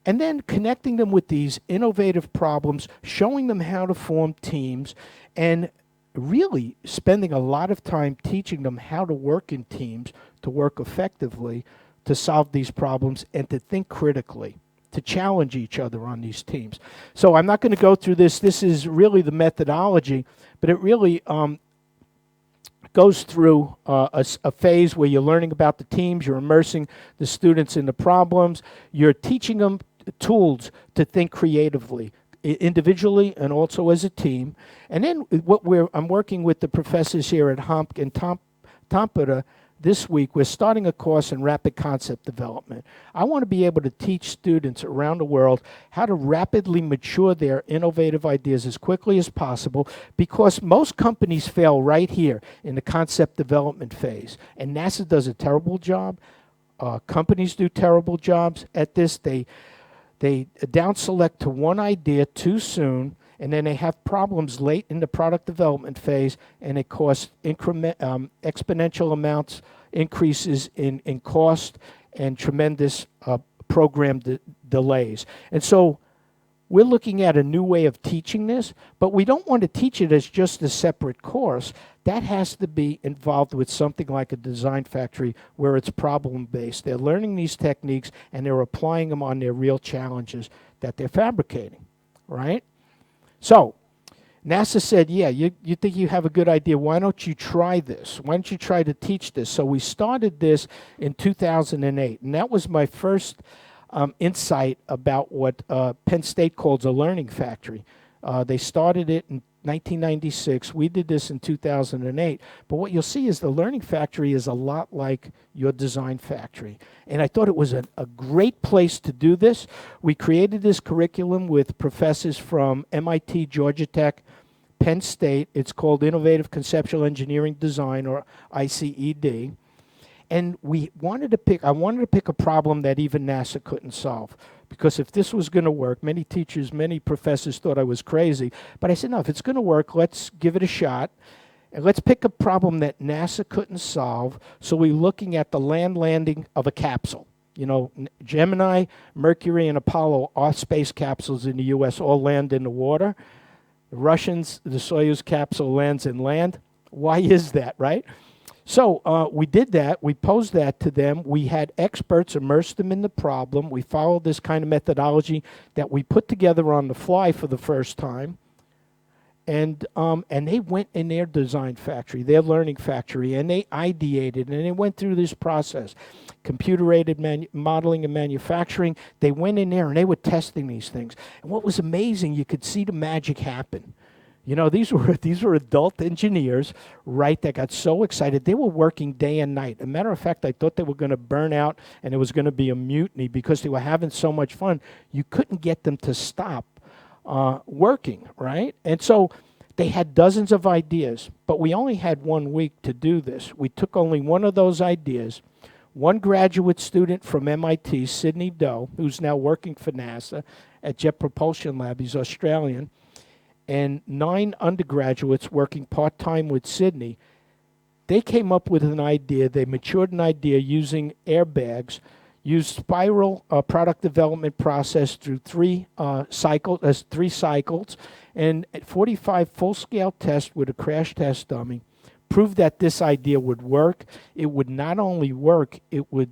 And then connecting them with these innovative problems, showing them how to form teams, and really spending a lot of time teaching them how to work in teams, to work effectively, to solve these problems, and to think critically, to challenge each other on these teams. So I'm not going to go through this. This is really the methodology, but it really goes through a phase where you're learning about the teams, you're immersing the students in the problems, you're teaching them tools to think creatively, individually and also as a team. And then I'm working with the professors here at HAMK and Tampere this week. We're starting a course in rapid concept development. I want to be able to teach students around the world how to rapidly mature their innovative ideas as quickly as possible, because most companies fail right here in the concept development phase. And NASA does a terrible job. Companies do terrible jobs at this. They down select to one idea too soon, and then they have problems late in the product development phase, and it costs exponential amounts increases in cost and tremendous program delays. And so we're looking at a new way of teaching this, but we don't want to teach it as just a separate course. That has to be involved with something like a design factory where it's problem-based. They're learning these techniques and they're applying them on their real challenges that they're fabricating, right? So NASA said, yeah, you think you have a good idea. Why don't you try this? Why don't you try to teach this? So we started this in 2008, and that was my first insight about what Penn State calls a learning factory. They started it in 1996. We did this in 2008. But what you'll see is the learning factory is a lot like your design factory. And I thought it was a great place to do this. We created this curriculum with professors from MIT, Georgia Tech, Penn State. It's called Innovative Conceptual Engineering Design, or ICED. And I wanted to pick a problem that even NASA couldn't solve. Because if this was going to work, many teachers, many professors thought I was crazy. But I said, no, if it's going to work, let's give it a shot. And let's pick a problem that NASA couldn't solve. So we're looking at the land landing of a capsule. You know, Gemini, Mercury, and Apollo are space capsules in the U.S., all land in the water. The Russians, the Soyuz capsule lands in land. Why is that, right? So we did that. We posed that to them. We had experts immerse them in the problem. We followed this kind of methodology that we put together on the fly for the first time. And they went in their design factory, their learning factory, and they ideated, and they went through this process. Computer-aided modeling and manufacturing, they went in there and they were testing these things. And what was amazing, you could see the magic happen. You know, these were adult engineers, right, that got so excited. They were working day and night. As a matter of fact, I thought they were going to burn out and it was going to be a mutiny because they were having so much fun. You couldn't get them to stop working, right? And so they had dozens of ideas, but we only had 1 week to do this. We took only one of those ideas. One graduate student from MIT, Sidney Doe, who's now working for NASA at Jet Propulsion Lab, he's Australian, and 9 undergraduates working part-time with Sidney. They came up with an idea. They matured an idea using airbags, used spiral product development process through 3 cycles, and at 45 full-scale tests with a crash test dummy, proved that this idea would work. It would not only work, it would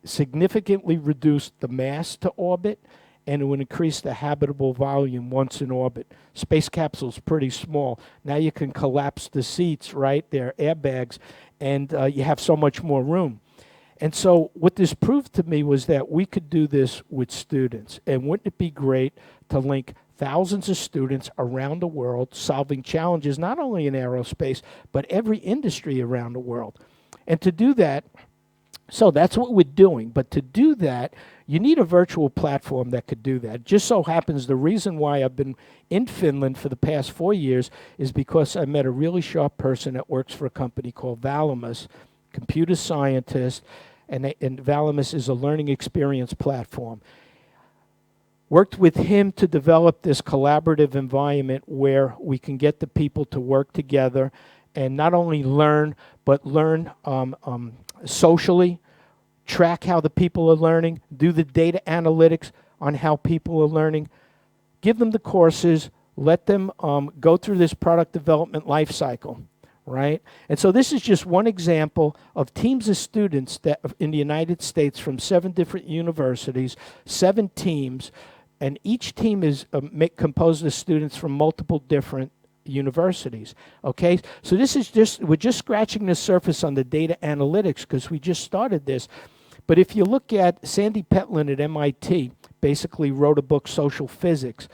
significantly reduce the mass to orbit, and it would increase the habitable volume once in orbit. Space capsule's pretty small. Now you can collapse the seats, right? They're airbags, and you have so much more room. And so what this proved to me was that we could do this with students. And wouldn't it be great to link thousands of students around the world solving challenges, not only in aerospace, but every industry around the world. And to do that, so that's what we're doing. But to do that, you need a virtual platform that could do that. Just so happens the reason why I've been in Finland for the past 4 years is because I met a really sharp person that works for a company called Valamus, computer scientist, and Valamus is a learning experience platform. Worked with him to develop this collaborative environment where we can get the people to work together and not only learn, but learn socially, track how the people are learning, do the data analytics on how people are learning, give them the courses, let them go through this product development life cycle, right? And so this is just one example of teams of students that in the United States from 7 different universities, 7 teams, and each team is composed of students from multiple different universities, okay? So this is we're just scratching the surface on the data analytics because we just started this. But if you look at Sandy Petlin at MIT, basically wrote a book, Social Physics,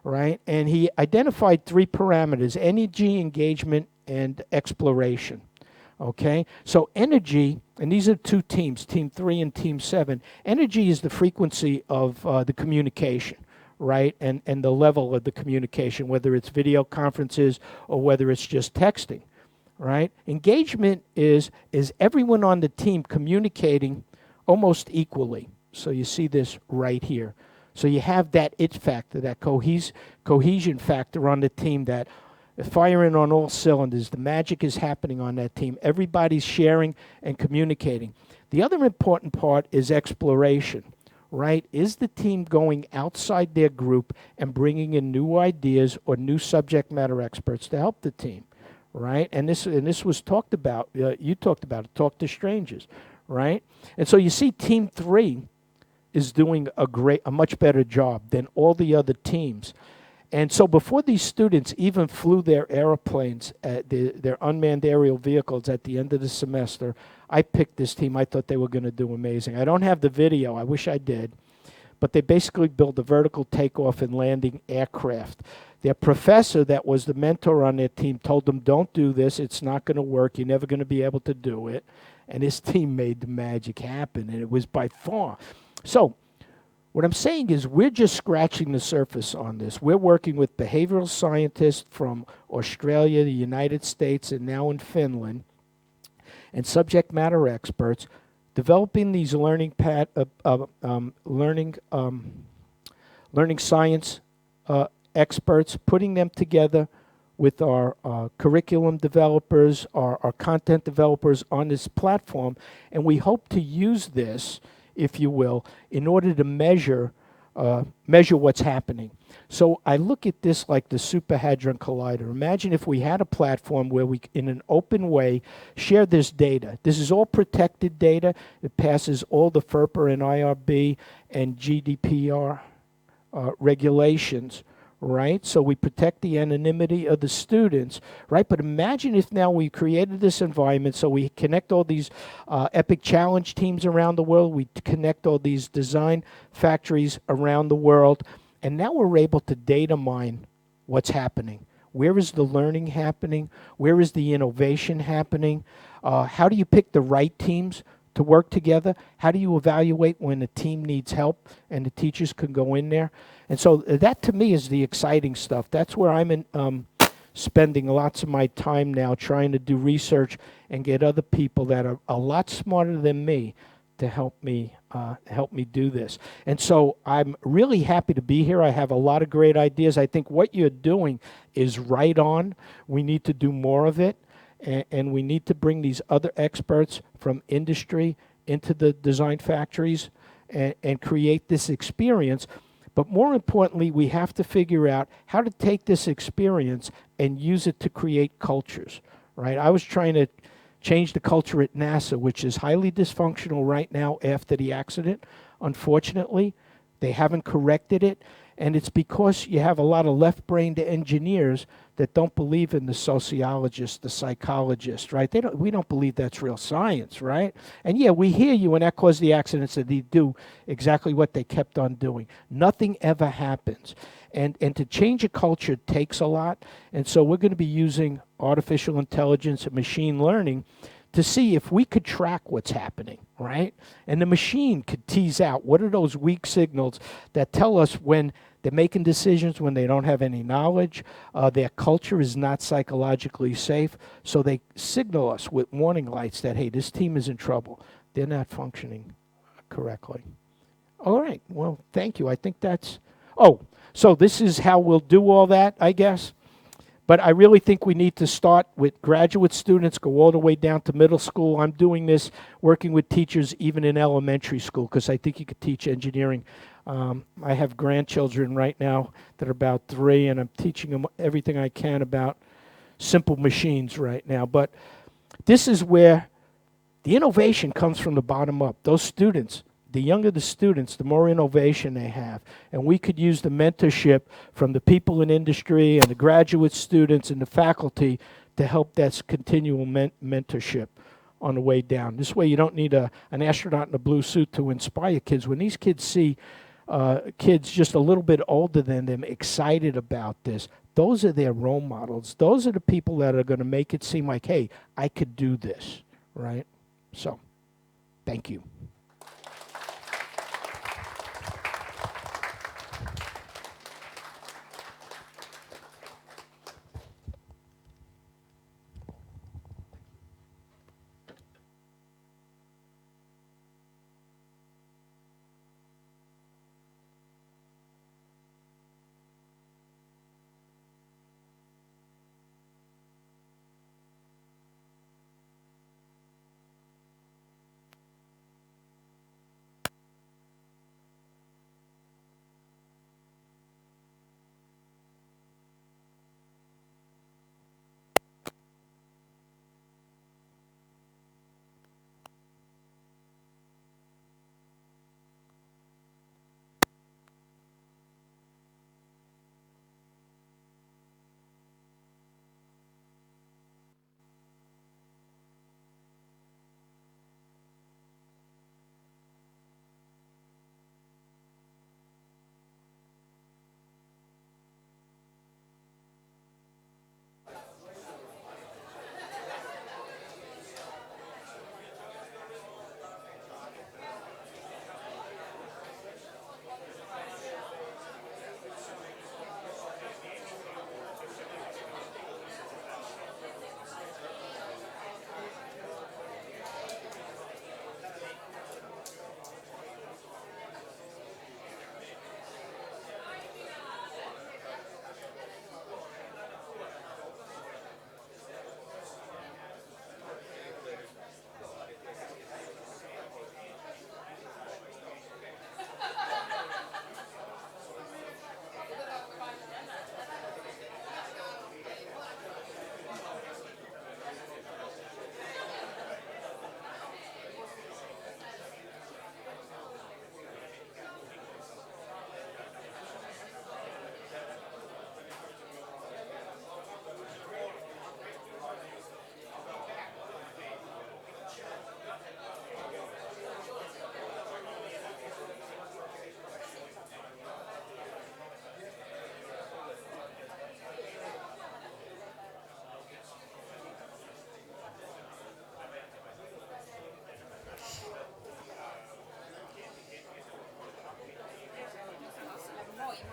right? And he identified 3 parameters, energy, engagement, and exploration, okay? So energy, and these are 2 teams, Team 3 and Team 7. Energy is the frequency of the communication, right? And the level of the communication, whether it's video conferences or whether it's just texting, right? Engagement is everyone on the team communicating almost equally. So you see this right here. So you have that it factor, that cohesion factor on the team, that firing on all cylinders. The magic is happening on that team. Everybody's sharing and communicating. The other important part is exploration, right? Is the team going outside their group and bringing in new ideas or new subject matter experts to help the team, right? And this was talked about. You talked about it. Talk to strangers, right? And so you see, Team 3 is doing a much better job than all the other teams. And so before these students even flew their airplanes, their unmanned aerial vehicles at the end of the semester, I picked this team. I thought they were going to do amazing. I don't have the video. I wish I did. But they basically built a vertical takeoff and landing aircraft. Their professor that was the mentor on their team told them, don't do this. It's not going to work. You're never going to be able to do it. And his team made the magic happen, and it was by far. So what I'm saying is we're just scratching the surface on this. We're working with behavioral scientists from Australia, the United States, and now in Finland, and subject matter experts, developing these learning science experts, putting them together with our curriculum developers, our content developers on this platform, and we hope to use this, if you will, in order to measure what's happening. So I look at this like the Super Hadron Collider. Imagine if we had a platform where we, in an open way, share this data. This is all protected data. It passes all the FERPA and IRB and GDPR regulations, right? So we protect the anonymity of the students, right? But imagine if now we created this environment, so we connect all these epic challenge teams around the world, we connect all these design factories around the world, and now we're able to data mine what's happening. Where is the learning happening? Where is the innovation happening? How do you pick the right teams to work together? How do you evaluate when a team needs help and the teachers can go in there? And so that to me is the exciting stuff. That's where I'm spending lots of my time now, trying to do research and get other people that are a lot smarter than me to help me do this. And so I'm really happy to be here. I have a lot of great ideas. I think what you're doing is right on. We need to do more of it, and we need to bring these other experts from industry into the design factories and create this experience. But more importantly, we have to figure out how to take this experience and use it to create cultures, right? I was trying to change the culture at NASA, which is highly dysfunctional right now after the accident. Unfortunately, they haven't corrected it, and it's because you have a lot of left-brained engineers that don't believe in the sociologists, the psychologists, right? We don't believe that's real science, right? And yeah, we hear you, and that caused the accidents, that they do exactly what they kept on doing. Nothing ever happens. And to change a culture takes a lot, and so we're going to be using artificial intelligence and machine learning to see if we could track what's happening, right? And the machine could tease out what are those weak signals that tell us when they're making decisions when they don't have any knowledge, their culture is not psychologically safe, so they signal us with warning lights that, hey, this team is in trouble. They're not functioning correctly. All right, well, thank you. I think that's, so this is how we'll do all that, I guess. But I really think we need to start with graduate students, go all the way down to middle school. I'm doing this, working with teachers even in elementary school, because I think you could teach engineering. I have grandchildren right now that are about 3, and I'm teaching them everything I can about simple machines right now. But this is where the innovation comes from the bottom up. Those students, the younger the students, the more innovation they have. And we could use the mentorship from the people in industry and the graduate students and the faculty to help that continual mentorship on the way down. This way you don't need an astronaut in a blue suit to inspire kids. When these kids see kids just a little bit older than them excited about this, those are their role models. Those are the people that are going to make it seem like, hey, I could do this, right? So, thank you.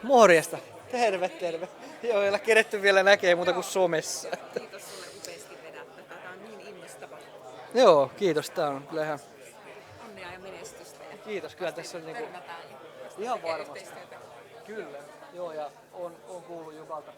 Morjesta. Terve, terve. Joo, ei ole keretty vielä näkee muuta kuin somessa. Kiitos sulle upeasti vedät tätä. Tämä on niin innostava. Joo, kiitos. Tää on kyllä ihan... Onnea ja menestystä. Ja Kiitos, kyllä tässä on niinku... törmätään ja Ihan tekee varmasti. yhteistyötä. Kyllä, joo, ja on kuullut Jukalta.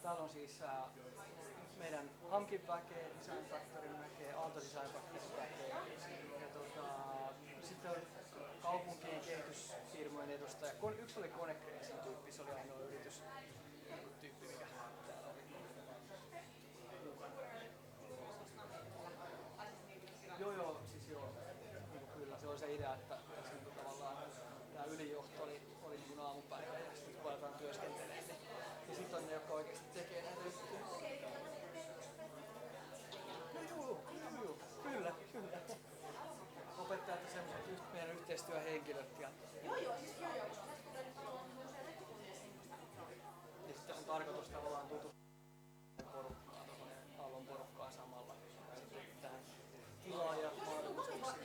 täällä on siis meidän HAMKin väkeä, Design Factoryn väkeä, Design Factoryn väkeä. Sitten on kaupunkien kehitysfirmojen edustaja. Yksi oli Konekreesin tyyppi, se oli ainoa yritystyyppi, mikä täällä oli. Joo, siis joo. Kyllä, se oli se idea, että tavallaan tämä ylijohto oli niin aamupäivä ja sitten kun aletaan työskentelemään, niin sitten on ne, jotka oikeasti tekee näitä juttuja. Kyllä. Opettajat on sellaiset meidän yhteistyöhenkilöt. Ja sitten on tarkoitus tavallaan tutustua porukkaan, Aallon porukkaan samalla. Sitten tähän tilaa ja mahdollisuuksia.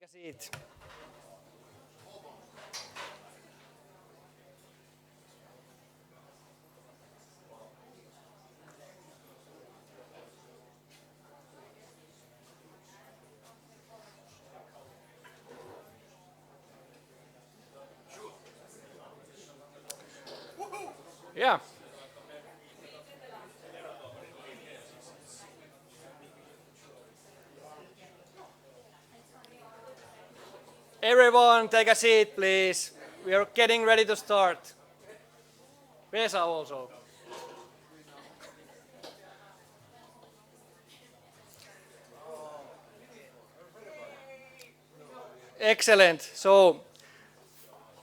Siitä. Yeah. Everyone, take a seat, please. We are getting ready to start. Vesa also. Excellent. So,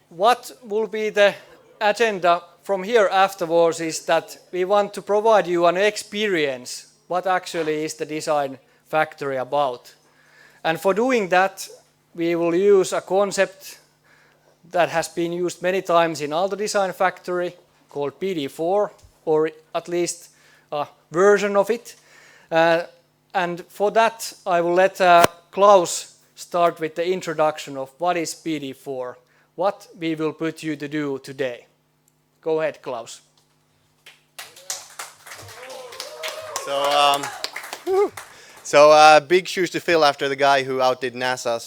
what will be the agenda from here afterwards is that we want to provide you an experience what actually is the design factory about. And for doing that, we will use a concept that has been used many times in Aalto Design Factory called PD4, or at least a version of it. And for that, I will let Klaus start with the introduction of what is PD4, what we will put you to do today. Go ahead, Klaus. So big shoes to fill after the guy who outdid NASA.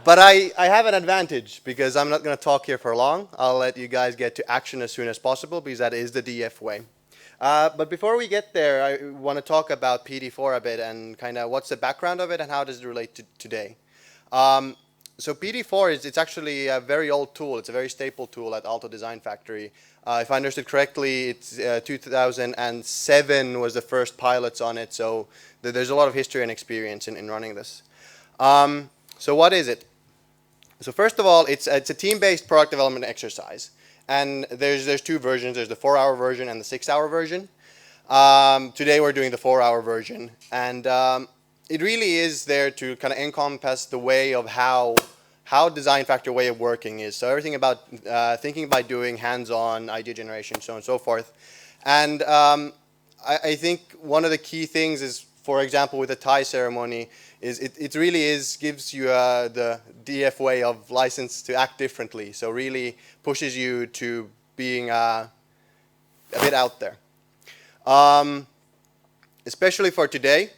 But I have an advantage because I'm not going to talk here for long. I'll let you guys get to action as soon as possible because that is the DF way. But before we get there, I want to talk about PD4 a bit and kind of what's the background of it and how does it relate to today. So PD4 it's actually a very old tool. It's a very staple tool at Aalto Design Factory. If I understood correctly, it's 2007 was the first pilots on it. So there's a lot of history and experience in running this. So what is it? So first of all, it's a team-based product development exercise. And there's two versions. There's the 4-hour version and the 6-hour version. Today we're doing the 4-hour version. And it really is there to kind of encompass the way of how Design Factory way of working is. So everything about thinking by doing, hands-on, idea generation, so on and so forth. And I think one of the key things is, for example, with the tie ceremony, is it really gives you the DF way of license to act differently. So really pushes you to being a bit out there. Especially for today,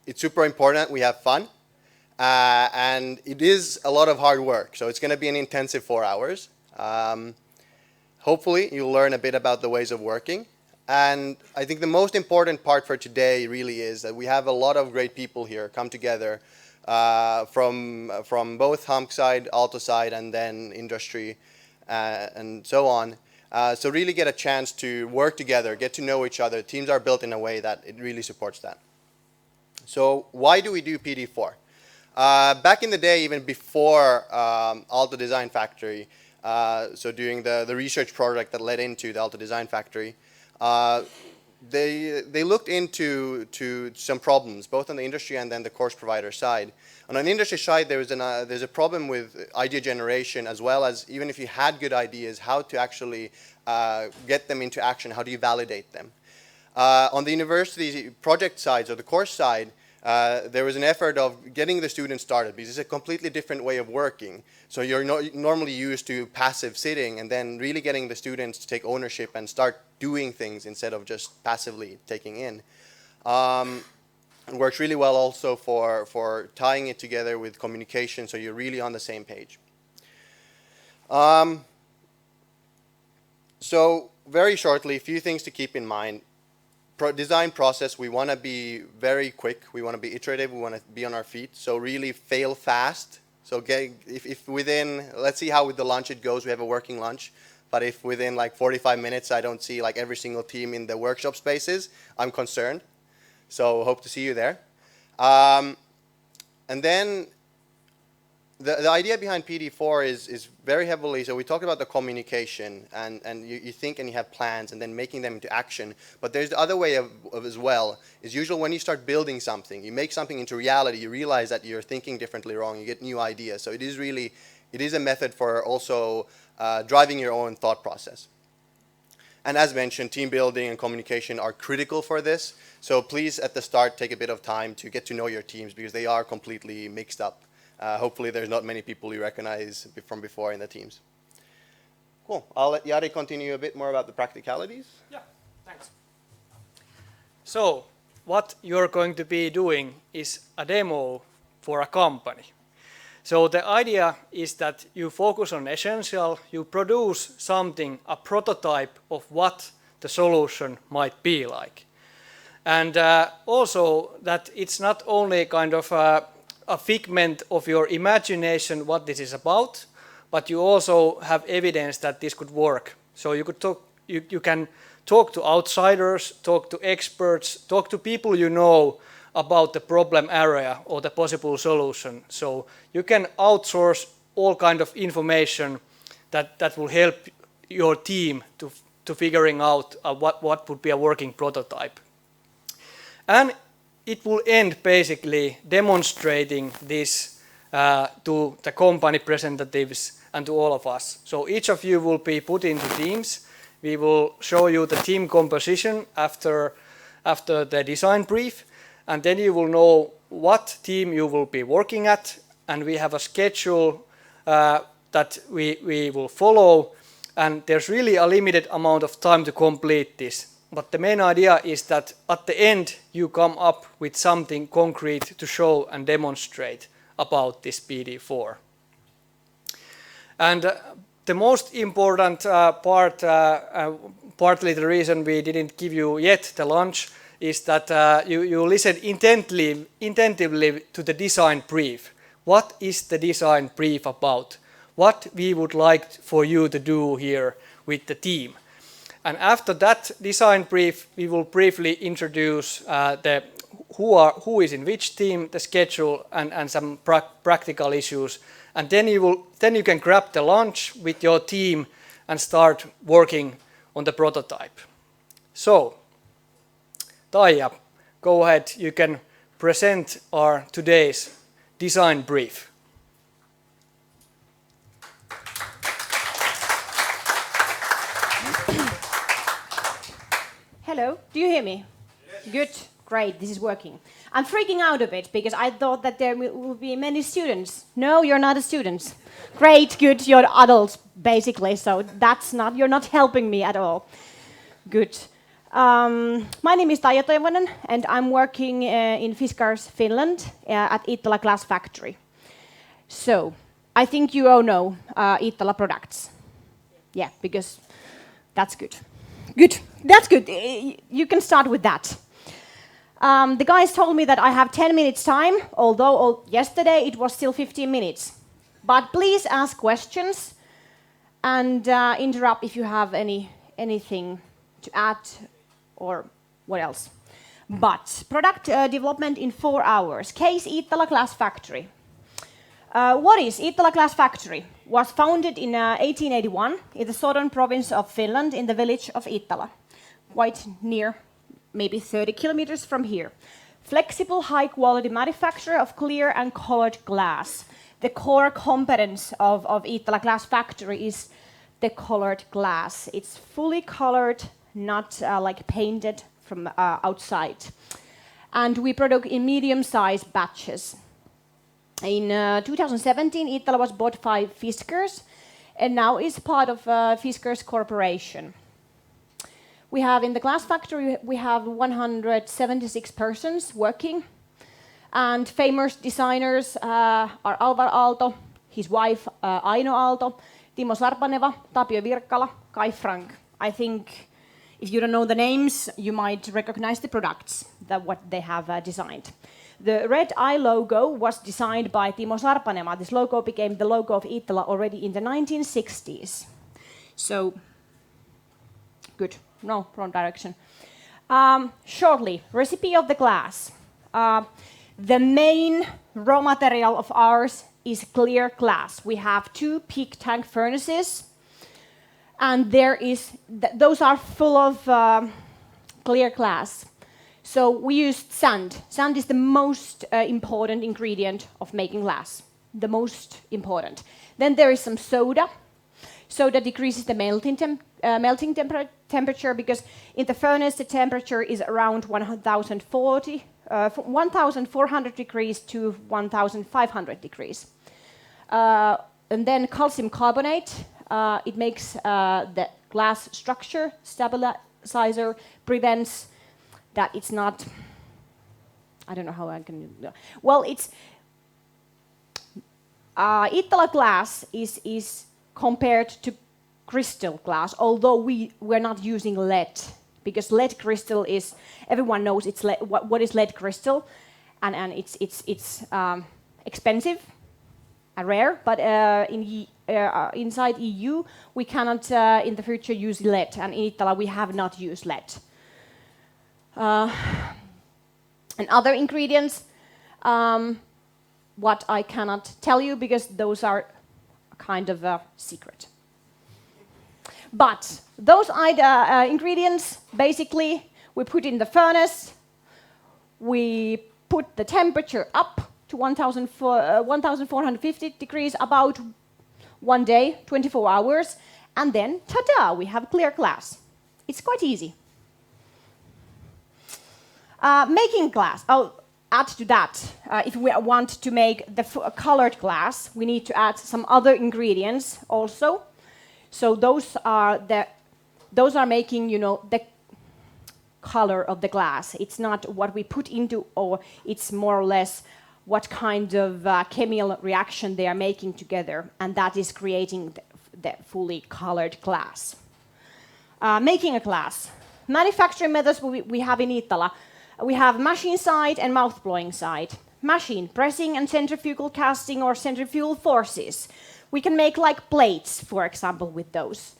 it's super important we have fun. And it is a lot of hard work. So it's going to be an intensive 4 hours. Hopefully you'll learn a bit about the ways of working. And I think the most important part for today really is that we have a lot of great people here come together from both HAMK side, Aalto side, and then industry and so on. So really get a chance to work together, get to know each other. Teams are built in a way that it really supports that. So why do we do PD4? Back in the day, even before Aalto Design Factory, so doing the research project that led into the Aalto Design Factory, they looked into some problems, both on the industry and then the course provider side. And on the industry side, there's a problem with idea generation, as well as even if you had good ideas, how to actually get them into action, how do you validate them. On the university project side, so the course side, there was an effort of getting the students started because it's a completely different way of working. So you're normally used to passive sitting, and then really getting the students to take ownership and start doing things instead of just passively taking in. It works really well also for tying it together with communication, so you're really on the same page. So very shortly, a few things to keep in mind. Design process, we want to be very quick, we want to be iterative, we want to be on our feet, so really fail fast. So if within, let's see how with the lunch it goes, we have a working lunch, but if within like 45 minutes I don't see like every single team in the workshop spaces, I'm concerned. So hope to see you there. And then the idea behind PD4 is very heavily, so we talked about the communication and you think and you have plans and then making them into action. But there's the other way of as well, is usually when you start building something, you make something into reality, you realize that you're thinking differently wrong, you get new ideas. So it is a method for also driving your own thought process. And as mentioned, team building and communication are critical for this. So please at the start take a bit of time to get to know your teams because they are completely mixed up. Hopefully there's not many people you recognize from before in the teams. Cool. I'll let Jari continue a bit more about the practicalities. Yeah, thanks. So what you're going to be doing is a demo for a company. So the idea is that you focus on essential, you produce something, a prototype of what the solution might be like. And also that it's not only kind of a figment of your imagination what this is about, but you also have evidence that this could work. So you could talk, you can talk to outsiders, talk to experts, talk to people you know about the problem area or the possible solution. So you can outsource all kind of information that will help your team to figuring out what would be a working prototype. And it will end basically demonstrating this to the company representatives and to all of us. So each of you will be put into teams. We will show you the team composition after after the design brief, and then you will know what team you will be working at, and we have a schedule that we will follow, and there's really a limited amount of time to complete this. But the main idea is that at the end you come up with something concrete to show and demonstrate about this PD4. And the most important part, partly the reason we didn't give you yet the lunch, is that you listen attentively to the design brief. What is the design brief about? What we would like for you to do here with the team. And after that design brief, we will briefly introduce who is in which team, the schedule, and some practical issues. And then you can grab the lunch with your team and start working on the prototype. So, Taija, go ahead. You can present our today's design brief. Hello, do you hear me? Yes. Good, great, this is working. I'm freaking out a bit because I thought that there will be many students. No, you're not a student. Great, good, you're adults, basically, so you're not helping me at all. Good. My name is Taija Toivonen, and I'm working in Fiskars, Finland, at Iittala Glass Factory. So, I think you all know Iittala products. Yeah, because that's good. Good, that's good. You can start with that. The guys told me that I have 10 minutes time, although yesterday it was still 15 minutes. But please ask questions and interrupt if you have anything to add or what else. But product development in 4 hours. Case Iittala Glass Factory. What is Iittala Glass Factory? Was founded in 1881 in the southern province of Finland in the village of Iittala, quite near, maybe 30 kilometers from here. Flexible, high-quality manufacturer of clear and colored glass. The core competence of Iittala Glass Factory is the colored glass. It's fully colored, not like painted from outside. And we produce in medium-sized batches. In 2017, Iittala was bought by Fiskars, and now is part of Fiskars Corporation. We have in the glass factory, we have 176 persons working, and famous designers are Alvar Aalto, his wife Aino Aalto, Timo Sarpaneva, Tapio Virkkala, Kai Frank. I think if you don't know the names, you might recognize the products what they have designed. The red eye logo was designed by Timo Sarpaneva. This logo became the logo of Iittala already in the 1960s. So, good. No, wrong direction. Shortly, recipe of the glass. The main raw material of ours is clear glass. We have 2 peak tank furnaces, and those are full of clear glass. So we used sand. Sand is the most important ingredient of making glass. The most important. Then there is some soda. Soda decreases the melting temperature because in the furnace the temperature is around 1,400 degrees to 1,500 degrees. And then calcium carbonate. It makes the glass structure stabilizer, prevents that it's not, I don't know how I can, well, it's, Iittala glass is compared to crystal glass, although we're not using lead, because lead crystal is, everyone knows it's what is lead crystal, and it's expensive and rare, but inside EU we cannot in the future use lead, and in Iittala we have not used lead. And other ingredients, what I cannot tell you because those are kind of a secret. But those ingredients, basically, we put in the furnace, we put the temperature up to 1,450 degrees about 1 day, 24 hours, and then, ta-da, we have clear glass. It's quite easy. Making glass. I'll add to that. If we want to make the colored glass, we need to add some other ingredients also. So those are making, you know, the color of the glass. It's not what we put into, or it's more or less what kind of chemical reaction they are making together, and that is creating the fully colored glass. Making a glass. Manufacturing methods we have in Iittala. We have machine side and mouth blowing side. Machine, pressing and centrifugal casting or centrifugal forces. We can make like plates, for example, with those.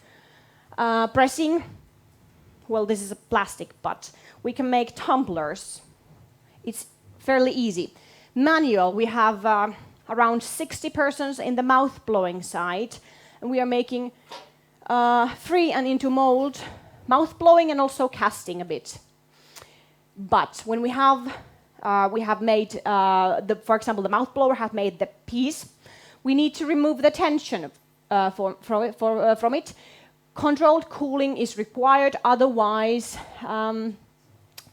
Pressing, well, this is a plastic, but we can make tumblers. It's fairly easy. Manual, we have around 60 persons in the mouth blowing side, and we are making free and into mold, mouth blowing and also casting a bit. But when we have made, for example, the mouth blower has made the piece, we need to remove the tension from it. Controlled cooling is required, otherwise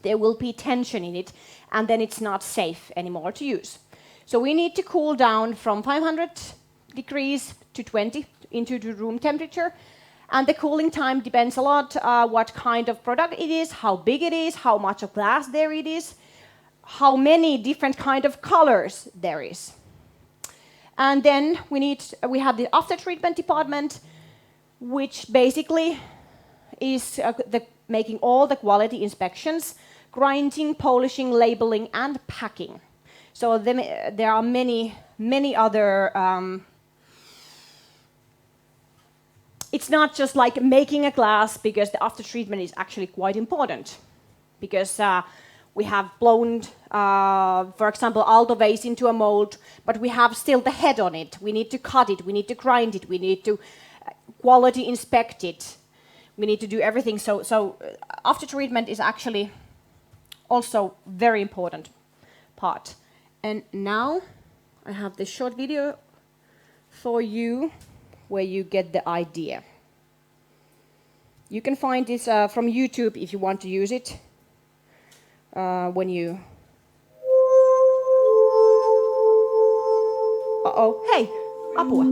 there will be tension in it, and then it's not safe anymore to use. So we need to cool down from 500 degrees to 20 into the room temperature. And the cooling time depends a lot what kind of product it is, how big it is, how much of glass there it is, how many different kind of colors there is. And then we have the after treatment department, which basically is making all the quality inspections, grinding, polishing, labeling, and packing. So there are many other. It's not just like making a glass, because the after treatment is actually quite important. Because we have blown, for example, alto vase into a mold, but we have still the head on it. We need to cut it, we need to grind it, we need to quality inspect it. We need to do everything. So after treatment is actually also very important part. And now I have this short video for you where you get the idea. You can find this from YouTube if you want to use it. When you... Uh-oh, hey, apua.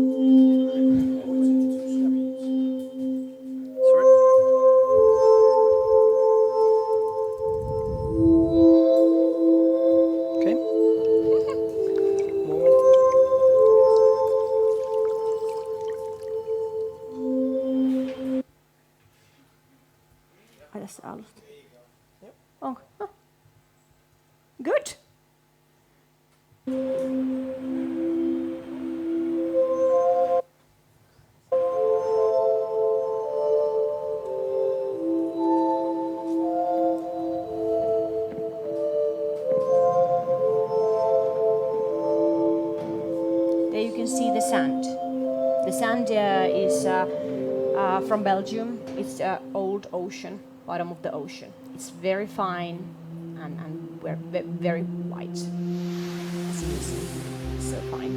Oh, huh. Good. There you can see the sand. The sand is from Belgium. It's old ocean, bottom of the ocean. It's very fine and very white. As you can see, so fine.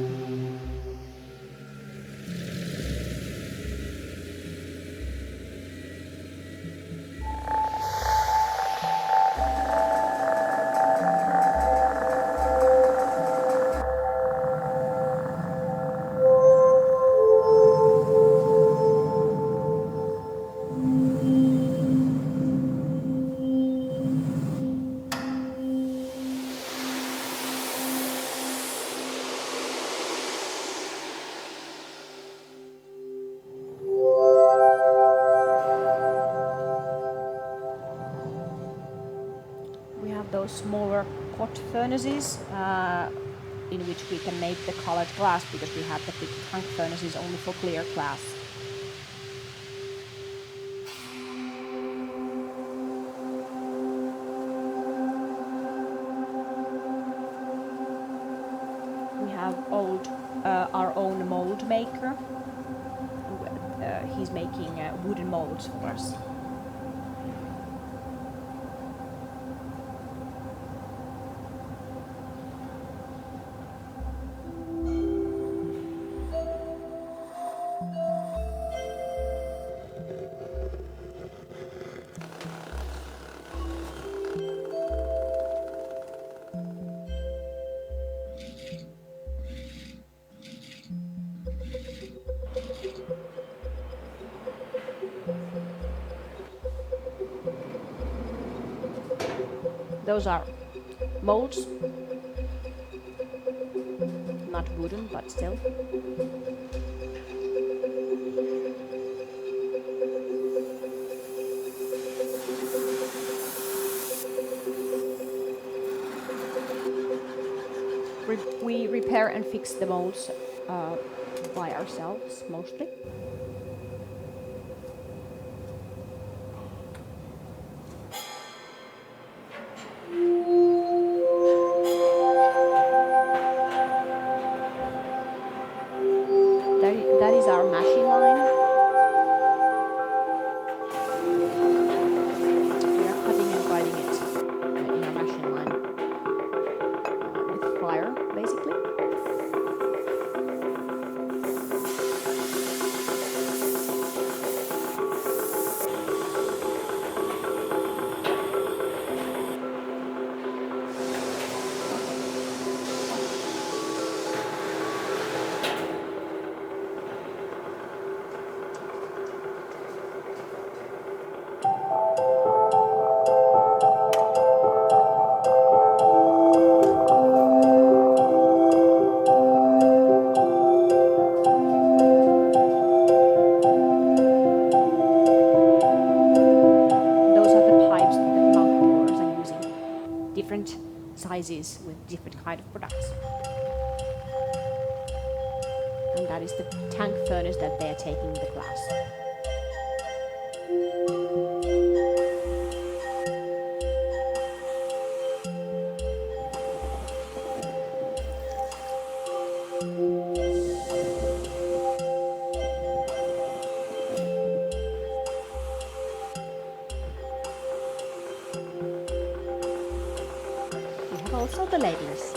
Smaller pot furnaces in which we can make the colored glass, because we have the big tank furnaces only for clear glass. We have our own mold maker. He's making wooden molds for us. Those are molds. Not wooden, but still. We repair and fix the molds by ourselves, mostly. That is our machine line. We are cutting and grinding it in our machine line with fire, basically. Different sizes with different kind of products. And that is the tank furnace that they are taking the glass. Also the ladies.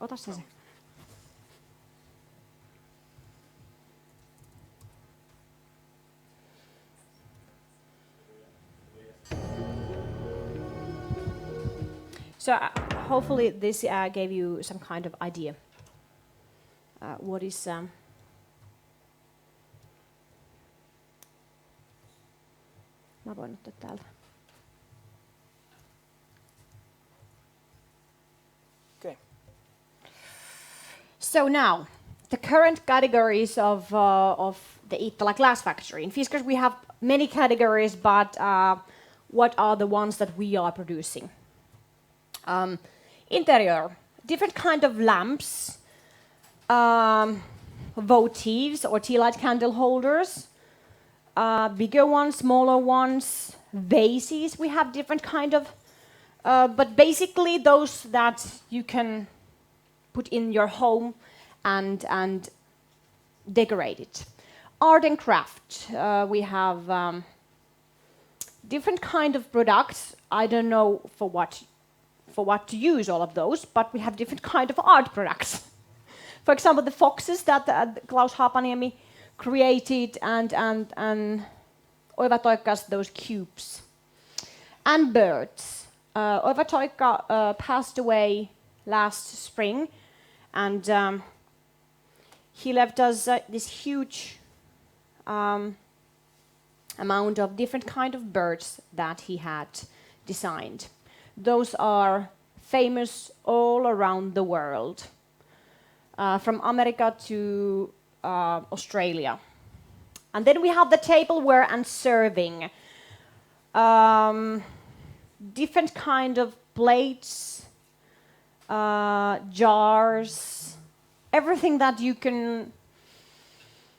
Ota se. So hopefully this gave you some kind of idea. What is mä voin ottaa täältä. Okay. So now, the current categories of the Iittala glass factory. In Fiskars we have many categories, but what are the ones that we are producing? Interior, different kind of lamps. votives or tea light candle holders, bigger ones, smaller ones, vases. We have different kind of, but basically those that you can put in your home and decorate it. Art and craft. We have different kind of products. I don't know for what to use all of those, but we have different kind of art products. For example, the foxes that Klaus Haapaniemi created and Oiva Toikka's those cubes. And birds. Oiva Toikka passed away last spring, and he left us this huge amount of different kind of birds that he had designed. Those are famous all around the world, from America to Australia. And then we have the tableware and serving. Different kind of plates, jars, everything that you can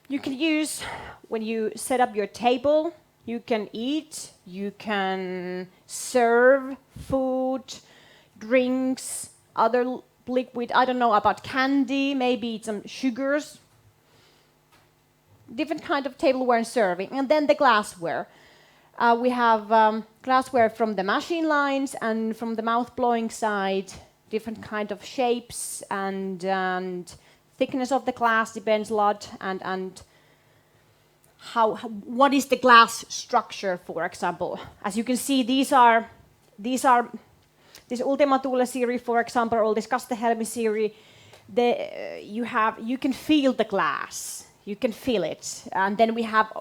use when you set up your table. You can eat, you can serve food, drinks, other liquid, I don't know about candy, maybe some sugars. Different kind of tableware and serving. And then the glassware. We have glassware from the machine lines and from the mouth-blowing side, different kind of shapes and thickness of the glass depends a lot, and what is the glass structure, for example. As you can see, these are this Ultima Thule series, for example, or this Kastehelmi series. You can feel the glass, you can feel it, and then we have,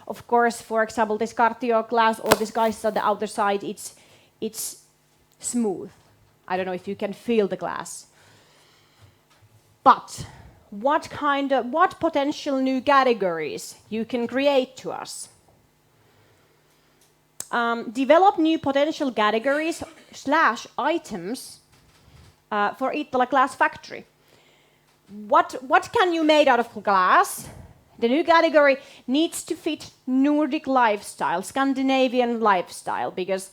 of course, for example, this Cartier glass or this guys on the outer side. It's smooth. I don't know if you can feel the glass, but what potential new categories you can create to us? Develop new potential categories / items for Iittala Glass Factory. What can you make out of glass? The new category needs to fit Nordic lifestyle, Scandinavian lifestyle, because,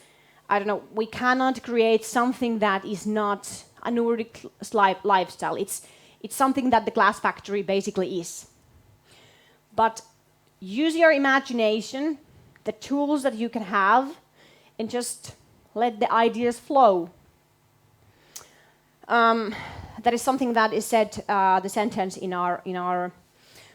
I don't know, we cannot create something that is not a Nordic lifestyle. It's something that the glass factory basically is. But use your imagination, the tools that you can have, and just let the ideas flow. That is something that is said, the sentence in our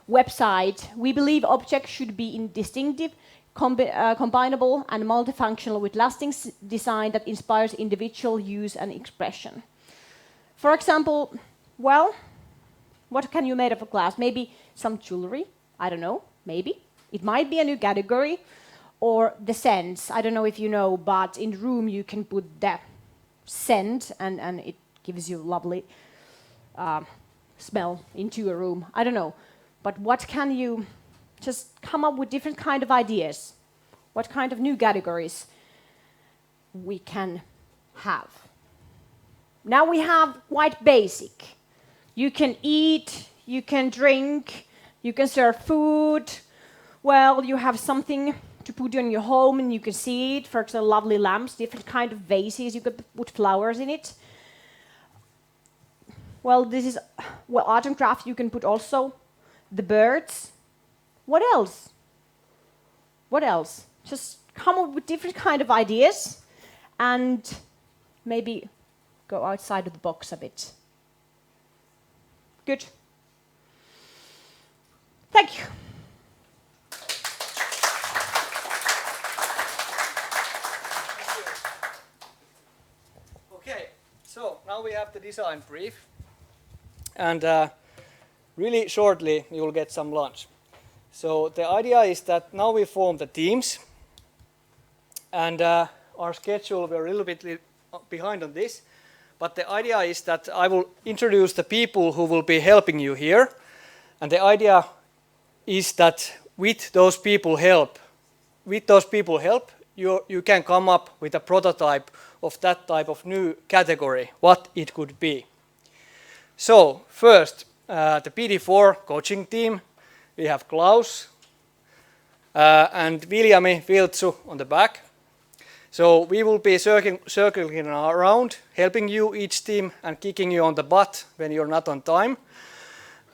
website. We believe objects should be distinctive, combinable, and multifunctional with lasting design that inspires individual use and expression. For example, well, what can you make of glass? Maybe some jewelry, I don't know, maybe. It might be a new category, or the scents. I don't know if you know, but in the room you can put the scent and it gives you lovely smell into a room. I don't know, but what can you just come up with different kind of ideas? What kind of new categories we can have? Now we have quite basic. You can eat, you can drink, you can serve food. Well, you have something to put in your home and you can see it. For example, lovely lamps, different kind of vases, you could put flowers in it. Well, art and craft, you can put also the birds. What else? What else? Just come up with different kind of ideas and maybe go outside of the box a bit. Good. Thank you. Okay, so now we have the design brief, and really shortly you will get some lunch. So the idea is that now we form the teams, and our schedule, we're a little bit behind on this, but the idea is that I will introduce the people who will be helping you here, and the idea is that with those people help, you can come up with a prototype of that type of new category, what it could be. So first, the PD4 coaching team. We have Klaus and Viljami Viltsu on the back. So we will be circling around, helping you each team and kicking you on the butt when you're not on time.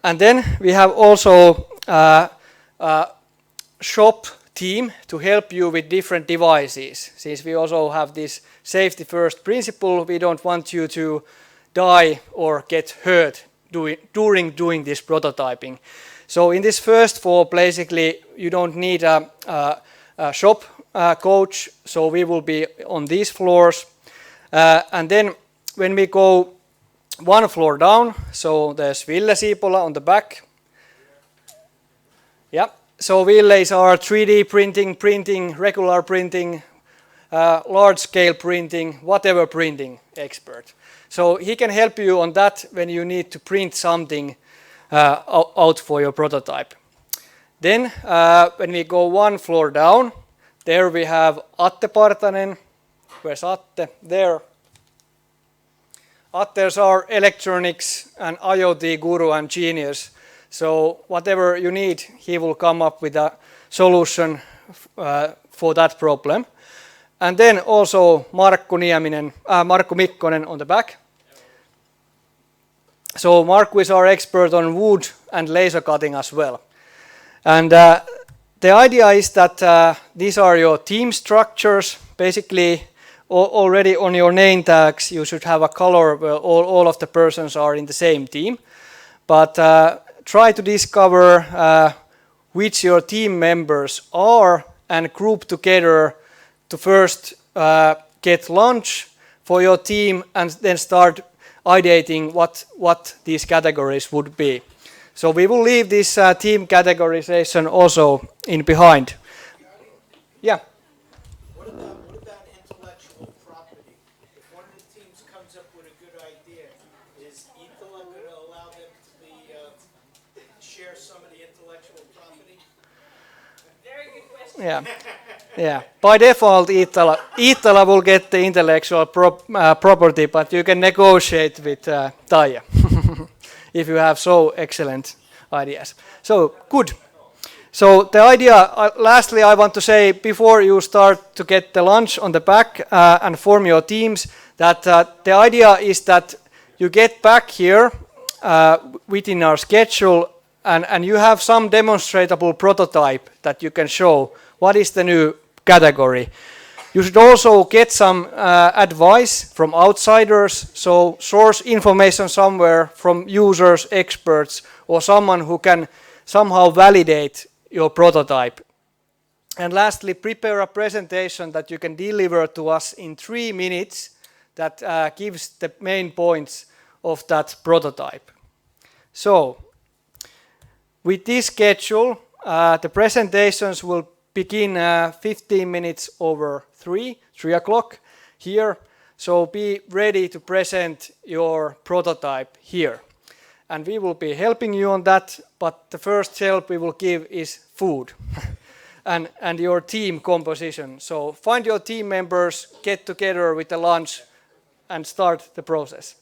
And then we have also a shop team to help you with different devices. Since we also have this safety first principle, we don't want you to die or get hurt during doing this prototyping. So in this first floor, basically, you don't need a shop coach, so we will be on these floors. And then when we go one floor down, so there's Ville Siipola on the back. Yeah, so Ville is our 3D printing, regular printing, large scale printing, whatever printing expert. So he can help you on that when you need to print something out for your prototype. Then when we go one floor down, there we have Atte Partanen. Where's Atte? There. Atte is our electronics and IoT guru and genius. So whatever you need, he will come up with a solution for that problem. And then also Markku Mikkonen on the back. So Markku is our expert on wood and laser cutting as well. And the idea is that these are your team structures. Basically, already on your name tags, you should have a color where all of the persons are in the same team. But try to discover which your team members are and group together to first get lunch for your team and then start ideating what these categories would be. So we will leave this team categorization also in behind. Yeah. What about intellectual property? If one of the teams comes up with a good idea, is Itola going to allow them to share some of the intellectual property? Very good question. Yeah. Yeah. By default, Itola will get the intellectual property, but you can negotiate with Taija if you have so excellent ideas. So, good. So the idea, lastly, I want to say, before you start to get the lunch on the back and form your teams, that the idea is that you get back here within our schedule and you have some demonstrable prototype that you can show what is the new category. You should also get some advice from outsiders, so source information somewhere from users, experts, or someone who can somehow validate your prototype. And lastly, prepare a presentation that you can deliver to us in 3 minutes that gives the main points of that prototype. So, with this schedule, the presentations will begin 15 minutes over 3 o'clock here. So be ready to present your prototype here. And we will be helping you on that, but the first help we will give is food and your team composition. So find your team members, get together with the lunch and start the process.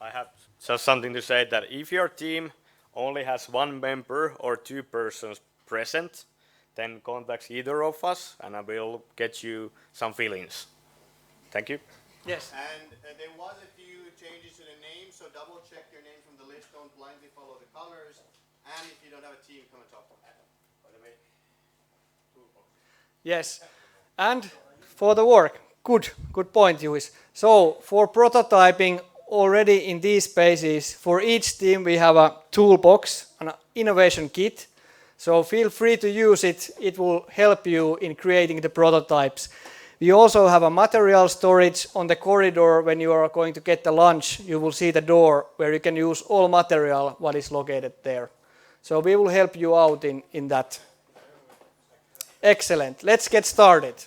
I have just something to say that if your team only has 1 member or 2 persons present, then contact either of us and I will get you some fillings. Thank you. Yes. And there was a few changes to the name, so double check your name from the list, don't blindly follow the colors, and if you don't have a team, come and talk to Adam. By the way, yes, and for the work, good point, Juis. So for prototyping already in these spaces, for each team we have a toolbox, an innovation kit. So feel free to use it, it will help you in creating the prototypes. We also have a material storage on the corridor. When you are going to get the lunch, you will see the door where you can use all material what is located there. So we will help you out in that. Excellent, let's get started.